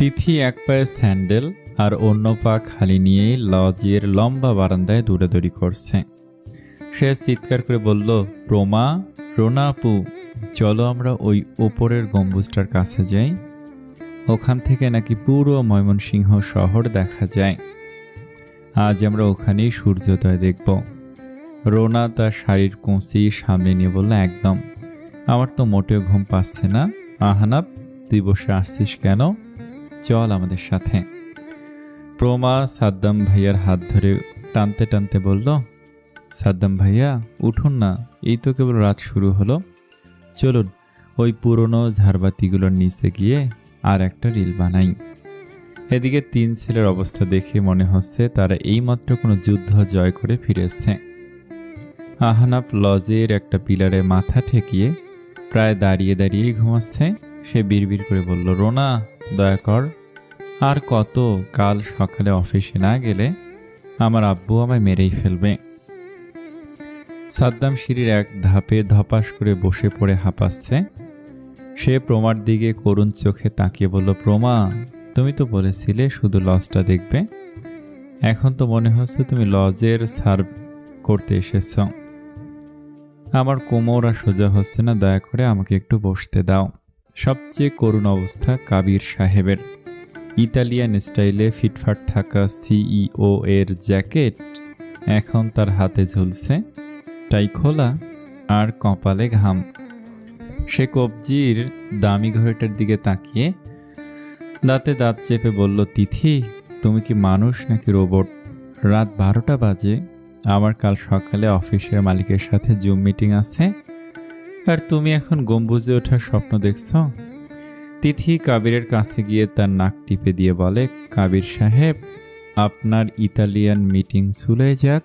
তিথি এক পায়ে স্যান্ডেল আর অন্য পা খালি নিয়ে লজের লম্বা বারান্দায় দৌড়াদৌড়ি করছে। সে চিৎকার করে বলল, প্রমা, রোনা আপু, চলো আমরা ওই ওপরের গম্বুজটার কাছে যাই। ওখান থেকে নাকি পুরো ময়মনসিংহ শহর দেখা যায়। আজ আমরা ওখানেই সূর্যোদয় দেখব। রোনা তার শাড়ির কুঁচি সামনে নিয়ে বলল, একদম, আমার তো মোটেও ঘুম পাচ্ছে না। আহনাব, তুই বসে আসছিস কেন? চল আমাদের সাথে। প্রমা সাদ্দাম ভাইয়ার হাত ধরে টানতে টানতে বলল, সাদ্দাম ভাইয়া উঠুন না, এই তো কেবল রাত শুরু হলো। চলুন ওই পুরনো ঝাড়বাতিগুলোর নিচে গিয়ে আর একটা রিল বানাই। এদিকে তিন ছেলের অবস্থা দেখে মনে হচ্ছে তারা এইমাত্র কোনো যুদ্ধ জয় করে ফিরেছে। আহনাফ লজের একটা পিলারে মাথা ঠেকিয়ে প্রায় দাঁড়িয়ে দাঁড়িয়েই ঘুমাচ্ছে। সে বিড়বিড় করে বলল, রোনা, দয়া কর, আর কত? কাল সকালে অফিসে না গেলে আমার আব্বু আমায় মেরেই ফেলবে। সাদ্দাম সিঁড়ির এক ধাপে ধপাস করে বসে পড়ে হাঁপাচ্ছে। সে প্রমার দিকে করুণ চোখে তাকিয়ে বলল, প্রমা, তুমি তো বলেছিলে শুধু লজটা দেখবে, এখন তো মনে হচ্ছে তুমি লজের সার্ভ করতে এসেছ। আমার কোমর আর সোজা হচ্ছে না, দয়া করে আমাকে একটু বসতে দাও। সবচেয়ে করুণ অবস্থা কাবির সাহেবের। ইতালিয়ান স্টাইলে ফিটফাট থাকা সিইও এর জ্যাকেট এখন তার হাতে ঝুলছে, টাই খোলা আর কপালে ঘাম। সে কবজির দামি ঘড়িটার দিকে তাকিয়ে দাঁতে দাঁত চেপে বলল, তিথি, তুমি কি মানুষ নাকি রোবট? রাত 12টা বাজে, আমার কাল সকালে অফিসের মালিকের সাথে জুম মিটিং আছে, আর তুমি এখন গম্বুজে ওঠার স্বপ্ন দেখছ? তিথি কাবিরের কাছে গিয়ে তার নাক টিপে দিয়ে বলে, কাবির সাহেব, আপনার ইতালিয়ান মিটিং চলে যাক।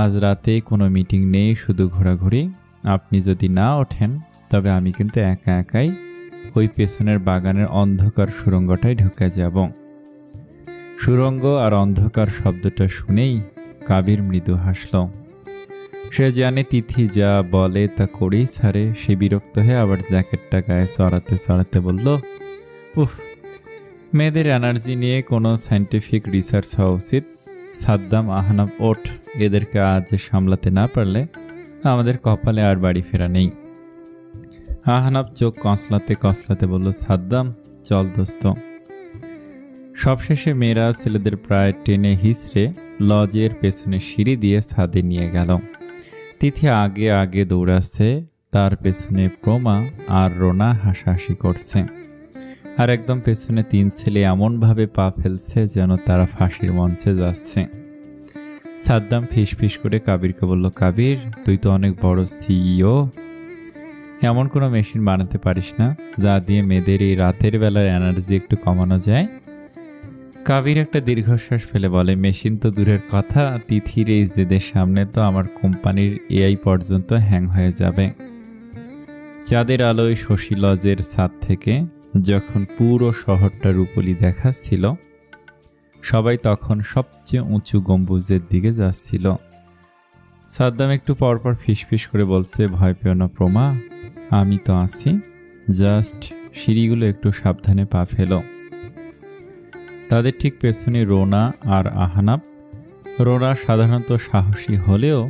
আজ রাতে কোনো মিটিং নেই, শুধু ঘোরাঘুরি। আপনি যদি না ওঠেন তবে আমি কিন্তু একা একাই ওই পেছনের বাগানের অন্ধকার সুড়ঙ্গটায় ঢুকে যাব। সুড়ঙ্গ আর অন্ধকার শব্দটা শুনেই কাবির মৃদু হাসল। সে জানে তিথি যা বলে তা করেই ছাড়ে। সে বিরক্ত হয়ে আবার জ্যাকেটটা গায়ে চড়াতে চড়াতে বলল, উফ, মেয়েদের এনার্জি নিয়ে কোনো সায়েন্টিফিক রিসার্চ হওয়া উচিত। সাদ্দাম, আহনাব, ওঠ, এদেরকে আজ সামলাতে না পারলে আমাদের কপালে আর বাড়ি ফেরা নেই। আহনাব চোখ কসলাতে কসলাতে বলল, সাদ্দাম, চল দোস্ত। সবশেষে মেয়েরা ছেলেদের প্রায় টেনে হিসড়ে লজের পেছনে সিঁড়ি দিয়ে ছাদে নিয়ে গেল। তিথি আগে আগে দৌড়াচ্ছে, তার পেছনে প্রমা আর রোনা হাসাহাসি করছে, আর একদম পেছনে তিন ছেলে এমনভাবে পা ফেলছে যেন তারা ফাঁসির মঞ্চে যাচ্ছে। সাদ্দাম ফিসফিস করে কাবিরকে বলল, কাবির, তুই তো অনেক বড় সিইও, এমন কোনো মেশিন বানাতে পারিস না যা দিয়ে মেয়েদের এই রাতের বেলার এনার্জি একটু কমানো যায়? কাবির একটা দীর্ঘশ্বাস ফেলে বলে, মেশিন তো দূরের কথা, তিথির এই জেদের সামনে তো আমার কোম্পানির এআই পর্যন্ত হ্যাং হয়ে যাবে। চাঁদের আলোয় শশী লজের ছাদ থেকে যখন পুরো শহরটা রূপলি দেখাচ্ছিল, সবাই তখন সবচেয়ে উঁচু গম্বুজের দিকে যাচ্ছিল। সাদ্দাম একটু পরপর ফিসফিস করে বলছে, ভয় পেও না প্রমা, আমি তো আছি, জাস্ট সিঁড়িগুলো একটু সাবধানে পা ফেলো। তাদের ঠিক পেছনে রোনা আর আহনাব। রোনা সাধারণত সাহসী হলেও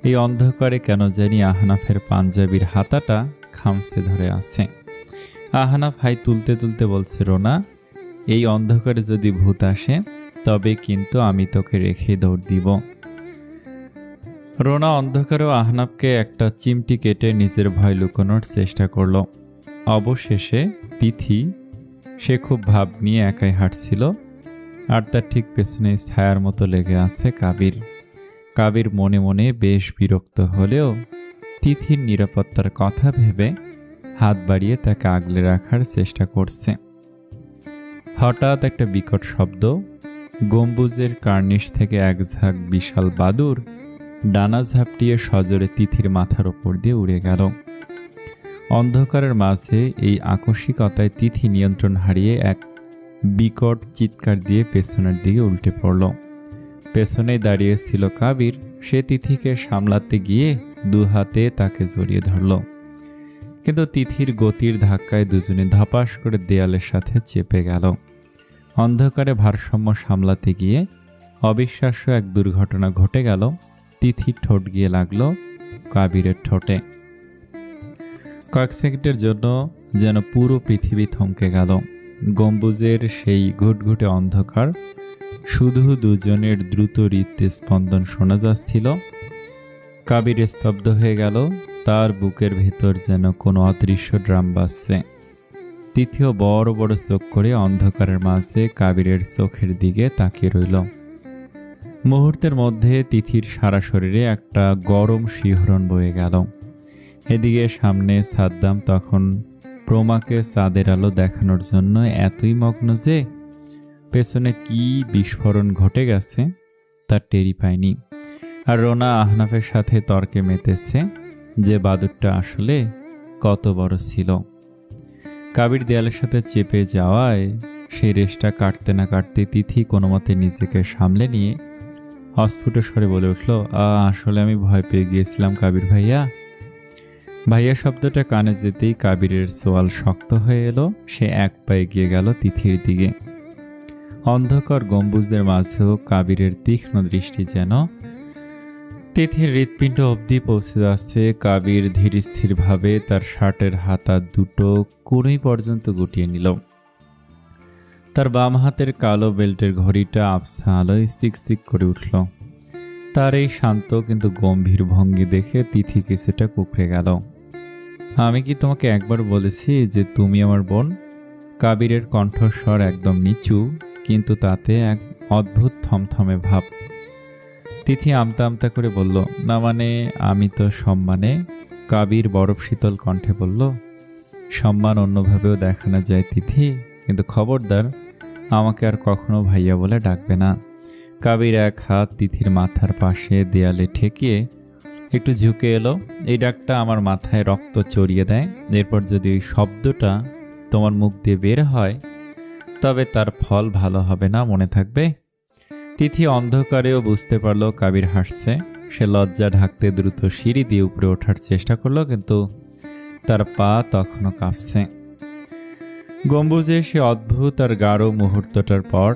এই অন্ধকারে কেন জানি আহনাফের পাঞ্জাবির হাতাটা খামছে ধরে আছে। আহনাফ হাই তুলতে তুলতে বলছে, রোনা, এই অন্ধকারে যদি ভূত আসে তবে কিন্তু আমি তোকে রেখে দৌড় দিব। রোনা অন্ধকারেও আহনাফকে একটা চিমটি কেটে নিজের ভয় লুকানোর চেষ্টা করল। অবশেষে তিথি, সে খুব ভাব নিয়ে একাই হাঁটছিল, আর তার ঠিক পেছনে ছায়ার মতো লেগে আছে কাবির। কাবির মনে মনে বেশ বিরক্ত হলেও তিথির নিরাপত্তার কথা ভেবে হাত বাড়িয়ে তাকে আগলে রাখার চেষ্টা করছে। হঠাৎ একটা বিকট শব্দ, গম্বুজের কার্নিশ থেকে এক ঝাঁক বিশাল বাদুড় ডানা ঝাপটিয়ে সজোরে তিথির মাথার ওপর দিয়ে উড়ে গেল। অন্ধকারের মাঝে এই আকস্মিকতায় তিথি নিয়ন্ত্রণ হারিয়ে এক বিকট চিৎকার দিয়ে পেছনের দিকে উল্টে পড়ল। পেছনেই দাঁড়িয়েছিল কাবির। সে তিথিকে সামলাতে গিয়ে দু হাতে তাকে জড়িয়ে ধরল। কিন্তু তিথির গতির ধাক্কায় দুজনে ধপাস করে দেয়ালের সাথে চেপে গেল। অন্ধকারে ভারসাম্য সামলাতে গিয়ে অবিশ্বাস্য এক দুর্ঘটনা ঘটে গেল। তিথির ঠোঁট গিয়ে লাগলো কাবিরের ঠোঁটে। কয়েক সেকেন্ডের জন্য যেন পুরো পৃথিবী থমকে গেল। গম্বুজের সেই ঘুটঘুটে অন্ধকার, শুধু দুজনের দ্রুত হৃদস্পন্দন শোনা যাচ্ছিল। কাবির স্তব্ধ হয়ে গেল, তার বুকের ভেতর যেন কোনো অদৃশ্য ড্রাম বাজছে। তৃতীয় বড় বড় চোখ করে অন্ধকারের মাঝে কাবিরের চোখের দিকে তাকিয়ে রইল। মুহূর্তের মধ্যে তিথির সারা শরীরে একটা গরম শিহরণ বয়ে গেল। এদিকে সামনে সাদ্দাম তখন প্রমাকে চাঁদের আলো দেখানোর জন্য এতই মগ্ন যে পেছনে কি বিস্ফোরণ ঘটে গেছে তার টেরি পায়নি। আর রোনা আহনাফের সাথে তর্কে মেতেছে যে বাদুরটা আসলে কত বড় ছিল। কাবির দেয়ালের সাথে চেপে যাওয়ায় সেই রেশটা কাটতে না কাটতে তিথি কোনো মতে নিজেকে সামলে নিয়ে অস্ফুট স্বরে বলে উঠল, আসলে আমি ভয় পেয়ে গিয়েছিলাম কাবির ভাইয়া। ভাইয়া শব্দটা কানে যেতেই কাবিরের চোয়াল শক্ত হয়ে এলো। সে এক পায়ে এগিয়ে গেল তিথির দিকে। অন্ধকার গম্বুজদের মাঝেও কাবিরের তীক্ষ্ণ দৃষ্টি যেন তিথির হৃৎপিণ্ড অবধি পৌঁছে যাচ্ছে। কাবির ধীর স্থিরভাবে তার শার্টের হাতা দুটো কোণই পর্যন্ত গুটিয়ে নিল। তার বাম হাতের কালো বেল্টের ঘড়িটা আবছা আলোয় চিকচিক করে উঠল। তার এই শান্ত কিন্তু গম্ভীর ভঙ্গি দেখে তিথি কিছুটা কুঁকড়ে গেল। আমি কি তোমাকে একবার বলেছি যে তুমি আমার বোন? কাবিরের কণ্ঠস্বর একদম নিচু, কিন্তু তাতে এক অদ্ভুত থমথমে ভাব। তিথি আমতা আমতা করে বলল, না মানে আমি তো সম্মানে। কাবির বরফ শীতল কণ্ঠে বলল, সম্মান অন্যভাবেও দেখানো যায় তিথি, কিন্তু খবরদার আমাকে আর কখনো ভাইয়া বলে ডাকবে না। কাবির এক হাত তিথির মাথার পাশে দেয়ালে ঠেকিয়ে একটু ঝুঁকে এলো। এই ডাকটা আমার মাথায় রক্ত চড়িয়ে দেয়। এরপর যদি ওই শব্দটা তোমার মুখ দিয়ে বের হয় তবে তার ফল ভালো হবে না, মনে থাকবে। তিথি অন্ধকারেও বুঝতে পারল কাবির হাসছে। সে লজ্জা ঢাকতে দ্রুত সিঁড়ি দিয়ে উপরে ওঠার চেষ্টা করলো, কিন্তু তার পা তখনও কাঁপছে। গম্বুজে সে অদ্ভুত আর গাঢ় মুহূর্তটার পর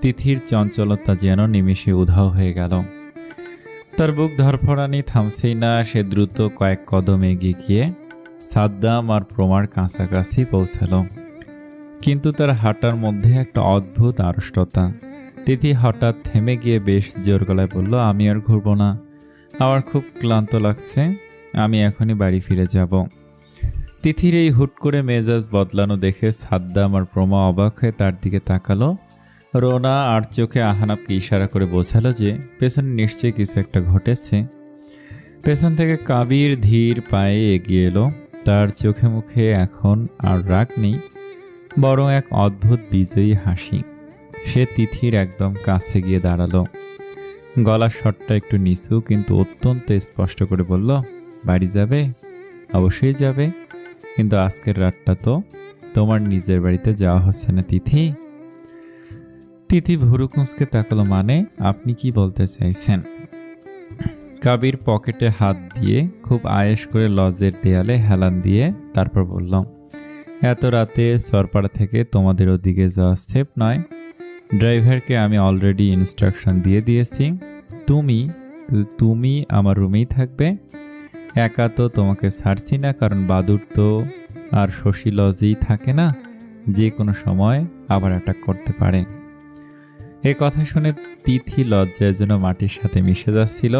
তিথির চঞ্চলতা যেন নিমেষে উধাও হয়ে গেল। তার বুক ধরফরানি থামছেই না। সে দ্রুত কয়েক কদম এগিয়ে গিয়ে সাদ্দাম আর প্রমার কাছাকাছি পৌঁছালো, কিন্তু তার হাঁটার মধ্যে একটা অদ্ভুত আড়ষ্টতা। তিথি হঠাৎ থেমে গিয়ে বেশ জোর গলায় বলল, আমি আর ঘুরব না, আমার খুব ক্লান্ত লাগছে, আমি এখনই বাড়ি ফিরে যাব। তিথির এই হুট করে মেজাজ বদলানো দেখে সাদ্দাম আর প্রমা অবাক হয়ে তার দিকে তাকালো। রোনা আর চোখে আহনাফকে ইশারা করে বোঝালো যে পেছনে নিশ্চয়ই কিছু একটা ঘটেছে। পেছন থেকে কাবির ধীর পায়ে এগিয়ে এলো। তার চোখে মুখে এখন আর রাগ নেই, বরং এক অদ্ভুত বিজয়ী হাসি। সে তিথির একদম কাছে গিয়ে দাঁড়ালো। গলার স্বরটা একটু নিচু, কিন্তু অত্যন্ত স্পষ্ট করে বলল, বাড়ি যাবে? অবশ্যই যাবে, কিন্তু আজকের রাতটা তো তোমার নিজের বাড়িতে যাওয়া হচ্ছে না তিথি। তিথি ভুরু কুঁচকে তাকালো, মানে আপনি কি বলতে চাইছেন? কাবির পকেটে হাত দিয়ে খুব আয়েশ করে লজের দেয়ালে হেলান দিয়ে তারপর বলল, এত রাতে সরপাড়া থেকে তোমাদের ওদিকে যাওয়া সেফ নয়। ড্রাইভারকে আমি অলরেডি ইনস্ট্রাকশন দিয়ে দিয়েছি। তুমি আমার রুমেই থাকবে। একা তো তোমাকে ছাড়ছি না, কারণ বাদুর তো আর শশী লজেই থাকে না, যে কোনো সময় আবার অ্যাটাক করতে পারে। এ কথা শুনে তিথি লজ্জায় যেন মাটির সাথে মিশে যাচ্ছিল।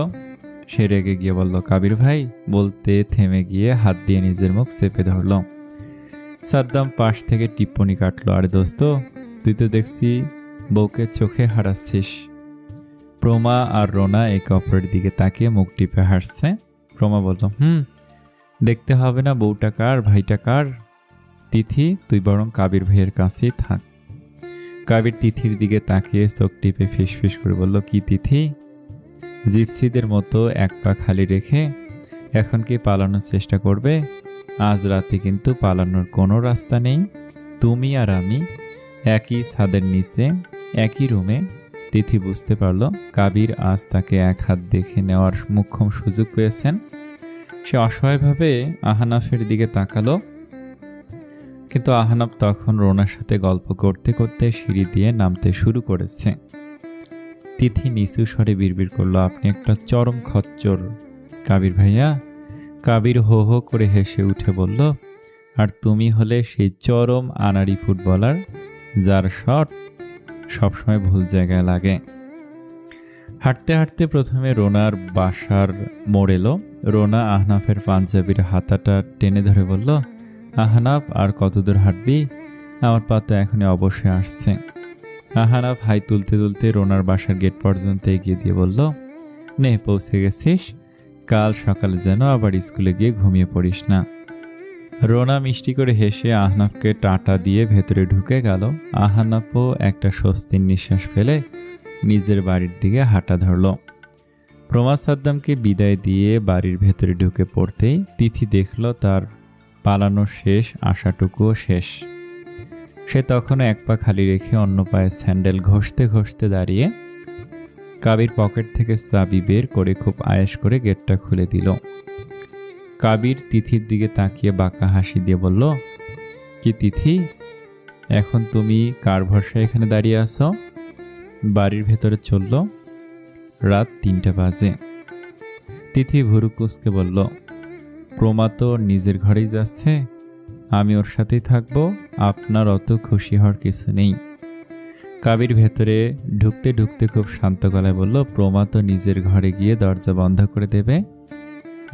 সে রেগে গিয়ে বলল, কাবির ভাই, বলতে থেমে গিয়ে হাত দিয়ে নিজের মুখ চেপে ধরল। সাদ্দাম পাশ থেকে টিপ্পনি কাটলো, আরে দোস্ত, তুই তো দেখছি বউকে চোখে হারাচ্ছিস। প্রমা আর রোনা একে অপরের দিকে তাকিয়ে মুখ টিপে হাসছে। প্রমা বলল, দেখতে হবে না বউটা কার, ভাইটা কার। তিথি, তুই বরং কাবির ভাইয়ের কাছেই থাক। কাবির তিথির দিকে তাকিয়ে চোখ টিপে ফিসফিস করে বলল, কি তিথি, জিপসিদের মতো এক পা খালি রেখে এখন কি পালানোর চেষ্টা করবে? আজ রাতে কিন্তু পালানোর কোনো রাস্তা নেই। তুমি আর আমি একই ছাদের নিচে, একই রুমে। তিথি বুঝতে পারল কাবির আজ তাকে এক হাত দেখে নেওয়ার মোক্ষম সুযোগ পেয়েছেন। সে অসহায়ভাবে আহনাফের দিকে তাকালো, কিন্তু আহনাফ তখন রোনার সাথে গল্প করতে করতে সিঁড়ি দিয়ে নামতে শুরু করেছে। তিথি নিচু স্বরে বিড়বিড় করলো, আপনি একটা চরম খচ্চর কাবির ভাইয়া। কাবির হো হো করে হেসে উঠে বলল, আর তুমি হলে সেই চরম আনাড়ি ফুটবলার যার শট সবসময় ভুল জায়গায় লাগে। হাঁটতে হাঁটতে প্রথমে রোনার বাসার মোড় এলো। রোনা আহনাফের পাঞ্জাবির হাতাটা টেনে ধরে বলল, আহনাফ আর কত দূর হাঁটবি? আমার পা তো এখনই অবশ্যই আসছে। আহনাফ হাই তুলতে তুলতে রোনার বাসার গেট পর্যন্ত এগিয়ে দিয়ে বলল, নে পৌঁছে গেছিস, কাল সকালে যেন আবার স্কুলে গিয়ে ঘুমিয়ে পড়িস না। রোনা মিষ্টি করে হেসে আহনাফকে টাটা দিয়ে ভেতরে ঢুকে গেল। আহনাফও একটা স্বস্তির নিঃশ্বাস ফেলে নিজের বাড়ির দিকে হাঁটা ধরল। প্রমা সাদ্দামকে বিদায় দিয়ে বাড়ির ভেতরে ঢুকে পড়তেই তিথি দেখল তার পালানো শেষ, আশাটুকুও শেষ। সে তখনও এক পা খালি রেখে অন্য পায়ে স্যান্ডেল ঘষতে ঘষতে দাঁড়িয়ে কাবির পকেট থেকে চাবি বের করে খুব আয়েশ করে গেটটা খুলে দিল। কাবির তিথির দিকে তাকিয়ে বাঁকা হাসি দিয়ে বলল, কি তিথি, এখন তুমি কার ভরসায় এখানে দাঁড়িয়ে আছো? বাড়ির ভেতরে চলল। রাত 3টা বাজে। তিথি ভুরু কুঁচকে বলল, প্রমা তো নিজের ঘরেই যাচ্ছে, আমি ওর সাথেই থাকবো, আপনার অত খুশি হওয়ার কিছু নেই। কাবির ভেতরে ঢুকতে ঢুকতে খুব শান্ত গলায় বলল, প্রমা তো নিজের ঘরে গিয়ে দরজা বন্ধ করে দেবে।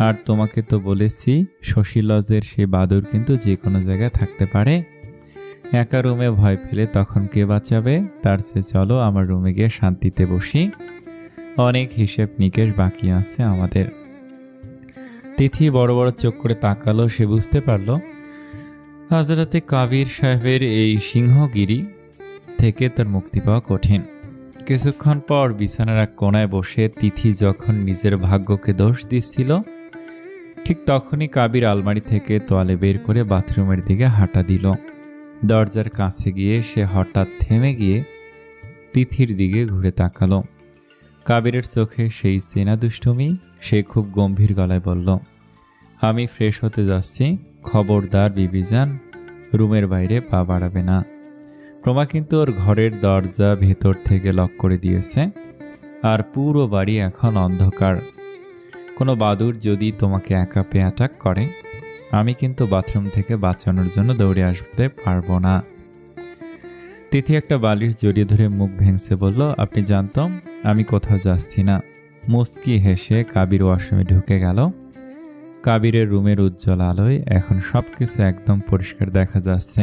আর তোমাকে তো বলেছি শশী লজের সেই বাদুর কিন্তু যে কোনো জায়গায় থাকতে পারে। একা রুমে ভয় পেলে তখন কে বাঁচাবে? তার চেয়ে চলো আমার রুমে গিয়ে শান্তিতে বসি, অনেক হিসেব নিকেশ বাকি আছে আমাদের। তিথি বড় বড় চোখ করে তাকালো। সে বুঝতে পারল আজ রাতে কাবির সাহেবের এই সিংহগিরি থেকে তার মুক্তি পাওয়া কঠিন। কিছুক্ষণ পর বিছানার এক কোনায় বসে তিথি যখন নিজের ভাগ্যকে দোষ দিচ্ছিল, ঠিক তখনই কাবির আলমারি থেকে তোয়ালে বের করে বাথরুমের দিকে হাঁটা দিল। দরজার কাছে গিয়ে সে হঠাৎ থেমে গিয়ে তিথির দিকে ঘুরে তাকালো। কাবিরের চোখে সেই চেনা দুষ্টুমি। সে খুব গম্ভীর গলায় বলল, আমি ফ্রেশ হতে যাচ্ছি, খবরদার বিবিজান রুমের বাইরে পা বাড়াবে না। প্রমা কিন্তু ওর ঘরের দরজা ভেতর থেকে লক করে দিয়েছে, আর পুরো বাড়ি এখন অন্ধকার। কোনো বাদুর যদি তোমাকে একা পেয়ে অ্যাটাক করে, আমি কিন্তু বাথরুম থেকে বাঁচানোর জন্য দৌড়ে আসতে পারবো না। তিথি একটা বালিশ জড়িয়ে ধরে মুখ ভেঙছে বলল, আপনি জানতাম আমি কোথাও যাচ্ছি না। মুস্কি হেসে কাবির ওয়াশরুমে ঢুকে গেল। কাবিরের রুমের উজ্জ্বল আলোয় এখন সবকিছু একদম পরিষ্কার দেখা যাচ্ছে।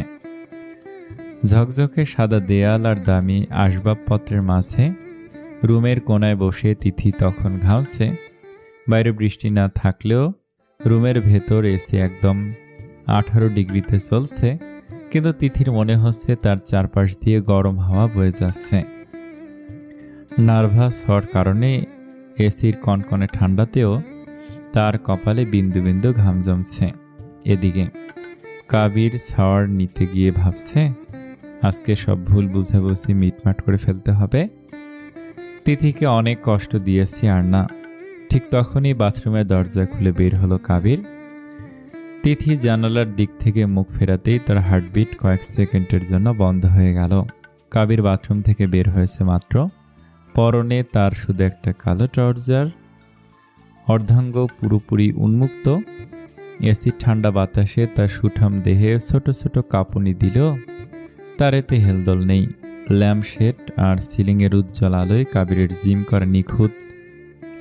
ঝকঝকে সাদা দেয়াল আর দামি আসবাবপত্রের মাঝে রুমের কোনায় বসে তিথি তখন ঘামছে। বাইরে বৃষ্টি না থাকলেও রুমের ভেতর এসি একদম 18 ডিগ্রিতে চলছে, কিন্তু তিথির মনে হচ্ছে তার চারপাশ দিয়ে গরম হাওয়া বয়ে যাচ্ছে। নার্ভাস হওয়ার কারণে এসির কনকনে ঠান্ডাতেও তার কপালে বিন্দু বিন্দু ঘাম জমছে। এদিকে কাবির শাওয়ার নিতে গিয়ে ভাবছে, আজকে সব ভুল বুঝাবুঝি মিটমাট করে ফেলতে হবে। তিথিকে অনেক কষ্ট দিয়েছি আর না। ঠিক তখনই বাথরুমের দরজা খুলে বের হলো কাবির। তিথি জানালার দিক থেকে মুখ ফেরাতেই তার হার্টবিট কয়েক সেকেন্ডের জন্য বন্ধ হয়ে গেল। কাবির বাথরুম থেকে বের হয়েছে মাত্র, পরনে তার শুধু একটা কালো ট্রাউজার, অর্ধাঙ্গ পুরোপুরি উন্মুক্ত। এসির ঠান্ডা বাতাসে তার সুঠাম দেহে ছোট ছোট কাঁপুনি দিলেও তার এতে হেলদোল নেই। ল্যাম্পশেড আর সিলিংয়ের উজ্জ্বল আলোয় কাবিরের জিম করা নিখুঁত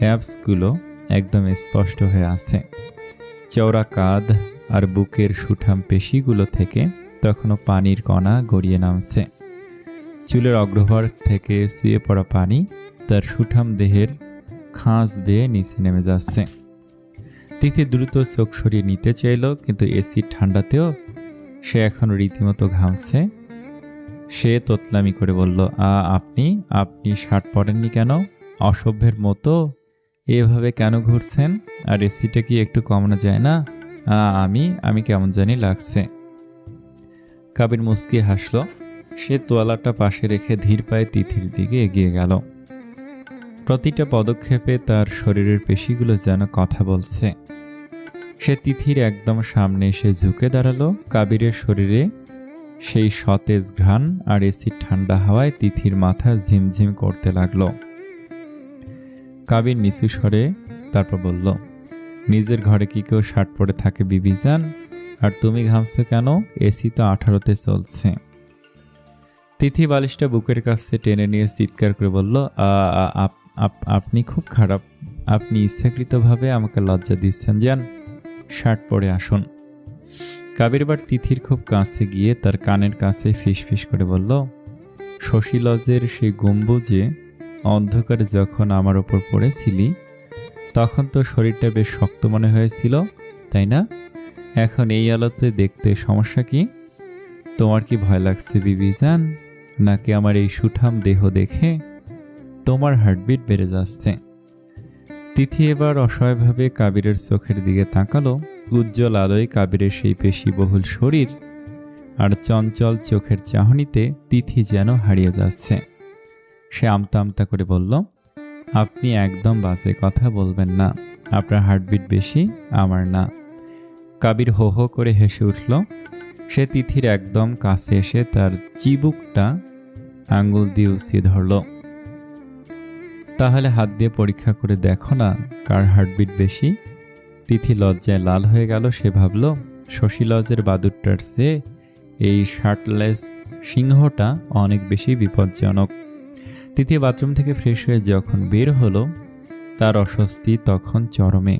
অ্যাপসগুলো একদম স্পষ্ট হয়ে আছে। চওড়া কাঁধ আর বুকের সুঠাম পেশিগুলো থেকে তখনও পানির কণা গড়িয়ে নামছে। চুলের অগ্রভাগ থেকে শুয়ে পড়া পানি তার সুঠাম দেহের খাঁজ বেয়ে নিচে নেমে যাচ্ছে। তিথি দ্রুত চোখ সরিয়ে নিতে চাইল, কিন্তু এসির ঠান্ডাতেও সে এখন রীতিমতো ঘামছে। সে তোতলামি করে বলল, আপনি আপনি শার্ট পরেননি কেন? অসভ্যের মতো এভাবে কেন ঘুরছেন? আর এসিটা কি একটু কমানো যায় না? আমি কেমন জানি লাগছে। কাবির মুস্কি হাসল। সে তোয়ালাটা পাশে রেখে ধীর পায়ে তিথির দিকে এগিয়ে গেল। প্রতিটা পদক্ষেপে তার শরীরের পেশিগুলো যেন কথা বলছে। সে তিথির একদম সামনে এসে ঝুঁকে দাঁড়ালো। কাবিরের শরীরে সেই সতেজ ঘ্রাণ আর এসির ঠান্ডা হাওয়ায় তিথির মাথা ঝিমঝিম করতে লাগলো। কাবির নিচু স্বরে তারপর বলল, নিজের ঘরে কি কেউ শার্ট পরে থাকে বিবিজান? আর তুমি ঘামছো কেন? এসি তো 18তে চলছে। তিথি বালিশটা বুকের কাছে টেনে নিয়ে চিৎকার করে বলল, আপনি খুব খারাপ। আপনি ইচ্ছাকৃতভাবে আমাকে লজ্জা দিচ্ছেন। যান, শার্ট পরে আসুন। কাবির এবার তিথির খুব কাছে গিয়ে তার কানের কাছে ফিসফিস করে বলল, শশী লজের সেই গম্বুজে অন্ধকারে যখন আমার ওপর পড়েছিলি তখন তো শরীরটা বেশ শক্ত মনে হয়েছিল, তাই না? এখন এই আলোতে দেখতে সমস্যা কি? তোমার কি ভয় লাগছে বিবিজান? নাকি আমার এই সুঠাম দেহ দেখে তোমার হার্টবিট বেড়ে যাচ্ছে? তিথি এবার অসহায়ভাবে কাবিরের চোখের দিকে তাকালো। উজ্জ্বল আলোয় কাবিরের সেই পেশিবহুল শরীর আর চঞ্চল চোখের চাহনিতে তিথি যেন হারিয়ে যাচ্ছে। সে আমতা আমতা করে বলল, আপনি একদম বাজে কথা বলবেন না। আপনার হার্টবিট বেশি, আমার না। কাবির হো হো করে হেসে উঠল। সে তিথির একদম কাছে এসে তার চিবুকটা আঙ্গুল দিয়ে উঁচিয়ে ধরল। তাহলে হাত দিয়ে পরীক্ষা করে দেখো না কার হার্টবিট বেশি। তিথি লজ্জায় লাল হয়ে গেল। সে ভাবল, শশী লজের বাদুরটার চেয়ে এই শার্টলেস সিংহটা অনেক বেশি বিপজ্জনক। তিথি বাথরুম থেকে ফ্রেশ হয়ে যখন বের হলো তার অস্বস্তি তখন চরমে।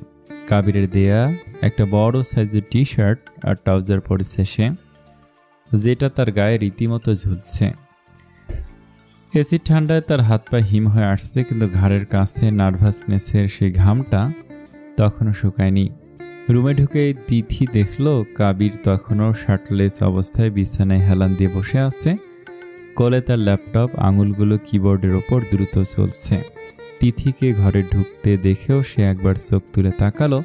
কাবিরের দেয়া একটা বড় সাইজের টি শার্ট আর ট্রাউজার পরেছে সে, যেটা তার গায়ে রীতিমতো ঝুলছে। এসির ঠান্ডায় তার হাত পা হিম হয়ে আসছে, কিন্তু ঘাড়ের কাছে নার্ভাসনেসের সেই ঘামটা তখনও শুকায়নি। রুমে ঢুকে তিথি দেখল কাবির তখনও শার্টলেস অবস্থায় বিছানায় হেলান দিয়ে বসে আছে। কোলে তার ল্যাপটপ, আঙুলগুলো কিবোর্ডের ওপর দ্রুত চলছে। তিথিকে ঘরে ঢুকতে দেখেও সে একবার চোখ তুলে তাকালো,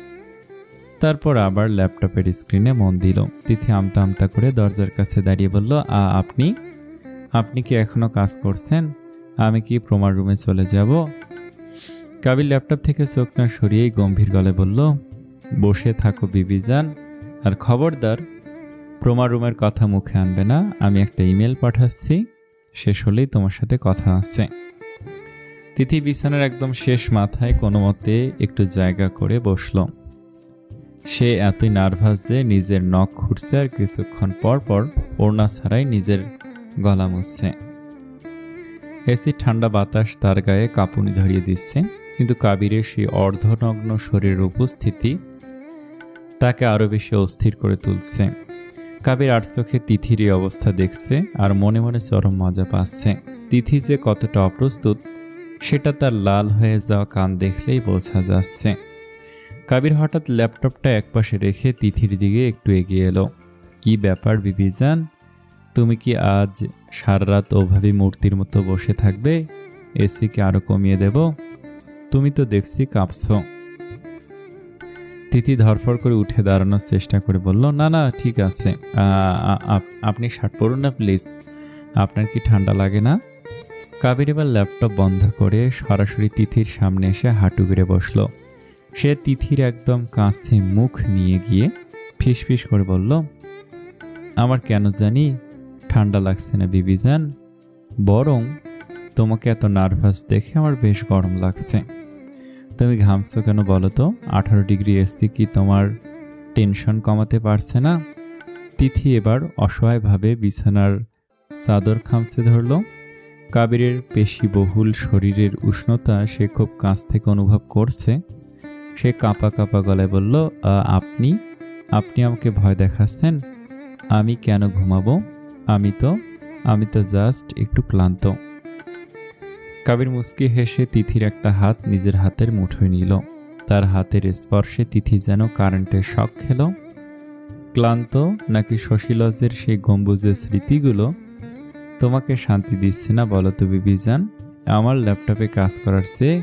তারপর আবার ল্যাপটপের স্ক্রিনে মন দিল। তিথি আমতা আমতা করে দরজার কাছে দাঁড়িয়ে বলল, আপনি কি এখনো কাজ করছেন? আমি কি প্রমার রুমে চলে যাব? কাবির ল্যাপটপ থেকে চোখ না সরিয়েই গম্ভীর গলায় বলল, বসে থাকো বিবিজান, আর খবরদার প্রমার রুমের কথা মুখে আনবে না। আমি একটা ইমেল পাঠাচ্ছি, শেষ হলেই তোমার সাথে কথা আছে। তিথি বিছানার একদম শেষ মাথায় কোনো মতে একটু জায়গা করে বসল। সে এতই নার্ভাস যে নিজের নখ খুঁড়ছে আর কিছুক্ষণ পর পর ওড়না ছাড়াই নিজের গলা মুছছে। এসির ঠান্ডা বাতাস তার গায়ে কাঁপুনি ধরিয়ে দিচ্ছে, কিন্তু কাবিরের সেই অর্ধনগ্ন শরীরের উপস্থিতি তাকে আরও বেশি অস্থির করে তুলছে। কাবির আর চোখে তিথির এই অবস্থা দেখছে আর মনে মনে চরম মজা পাচ্ছে। তিথি যে কতটা অপ্রস্তুত সেটা তার লাল হয়ে যাওয়া কান দেখলেই বোঝা যাচ্ছে। কাবির হঠাৎ ল্যাপটপটা একপাশে রেখে তিথির দিকে একটু এগিয়ে এলো। কি ব্যাপার বিবিজান, তুমি কি আজ সারা রাত ওভাবে মূর্তির মতো বসে থাকবে? এসিকে আরো কমিয়ে দেব? তুমি তো দেখছি কাঁপছ। তিথি ধরফর করে উঠে দাঁড়ানোর চেষ্টা করে বলল, না ঠিক আছে, আপনি শার্ট পরুন না প্লিজ। আপনার কি ঠান্ডা লাগে না? কাবির এবার ল্যাপটপ বন্ধ করে সরাসরি তিথির সামনে এসে হাঁটু গেড়ে বসল। সে তিথির একদম কাছে মুখ নিয়ে গিয়ে ফিসফিস করে বলল, আমার কেন জানি ঠান্ডা লাগছে না বিবিজান, বরং তোমাকে এত নার্ভাস দেখে আমার বেশ গরম লাগছে। তুমি ঘামছো কেন বলো তো? 18 ডিগ্রি এসি কি তোমার টেনশন কমাতে পারছে না? তিথি এবার অসহায়ভাবে বিছানার চাদর খামছে ধরল। কাবিরের পেশিবহুল শরীরের উষ্ণতা সে খুব কাছ থেকে অনুভব করছে। সে কাঁপা কাঁপা গলায় বলল, আপনি আমাকে ভয় দেখাচ্ছেন? আমি কেন ঘুমাবো? আমি তো জাস্ট একটু ক্লান্ত। কাবির মুচকি হেসে তিথির একটা হাত নিজের হাতের মুঠোয় নিল। তার হাতের স্পর্শে তিথি যেন কারেন্টের শক খেল। ক্লান্ত নাকি শশী লজের সেই গম্বুজের স্মৃতিগুলো তোমাকে শান্তি দিচ্ছে না বলো তো বিবিজান? আমার ল্যাপটপে কাজ করার চেয়ে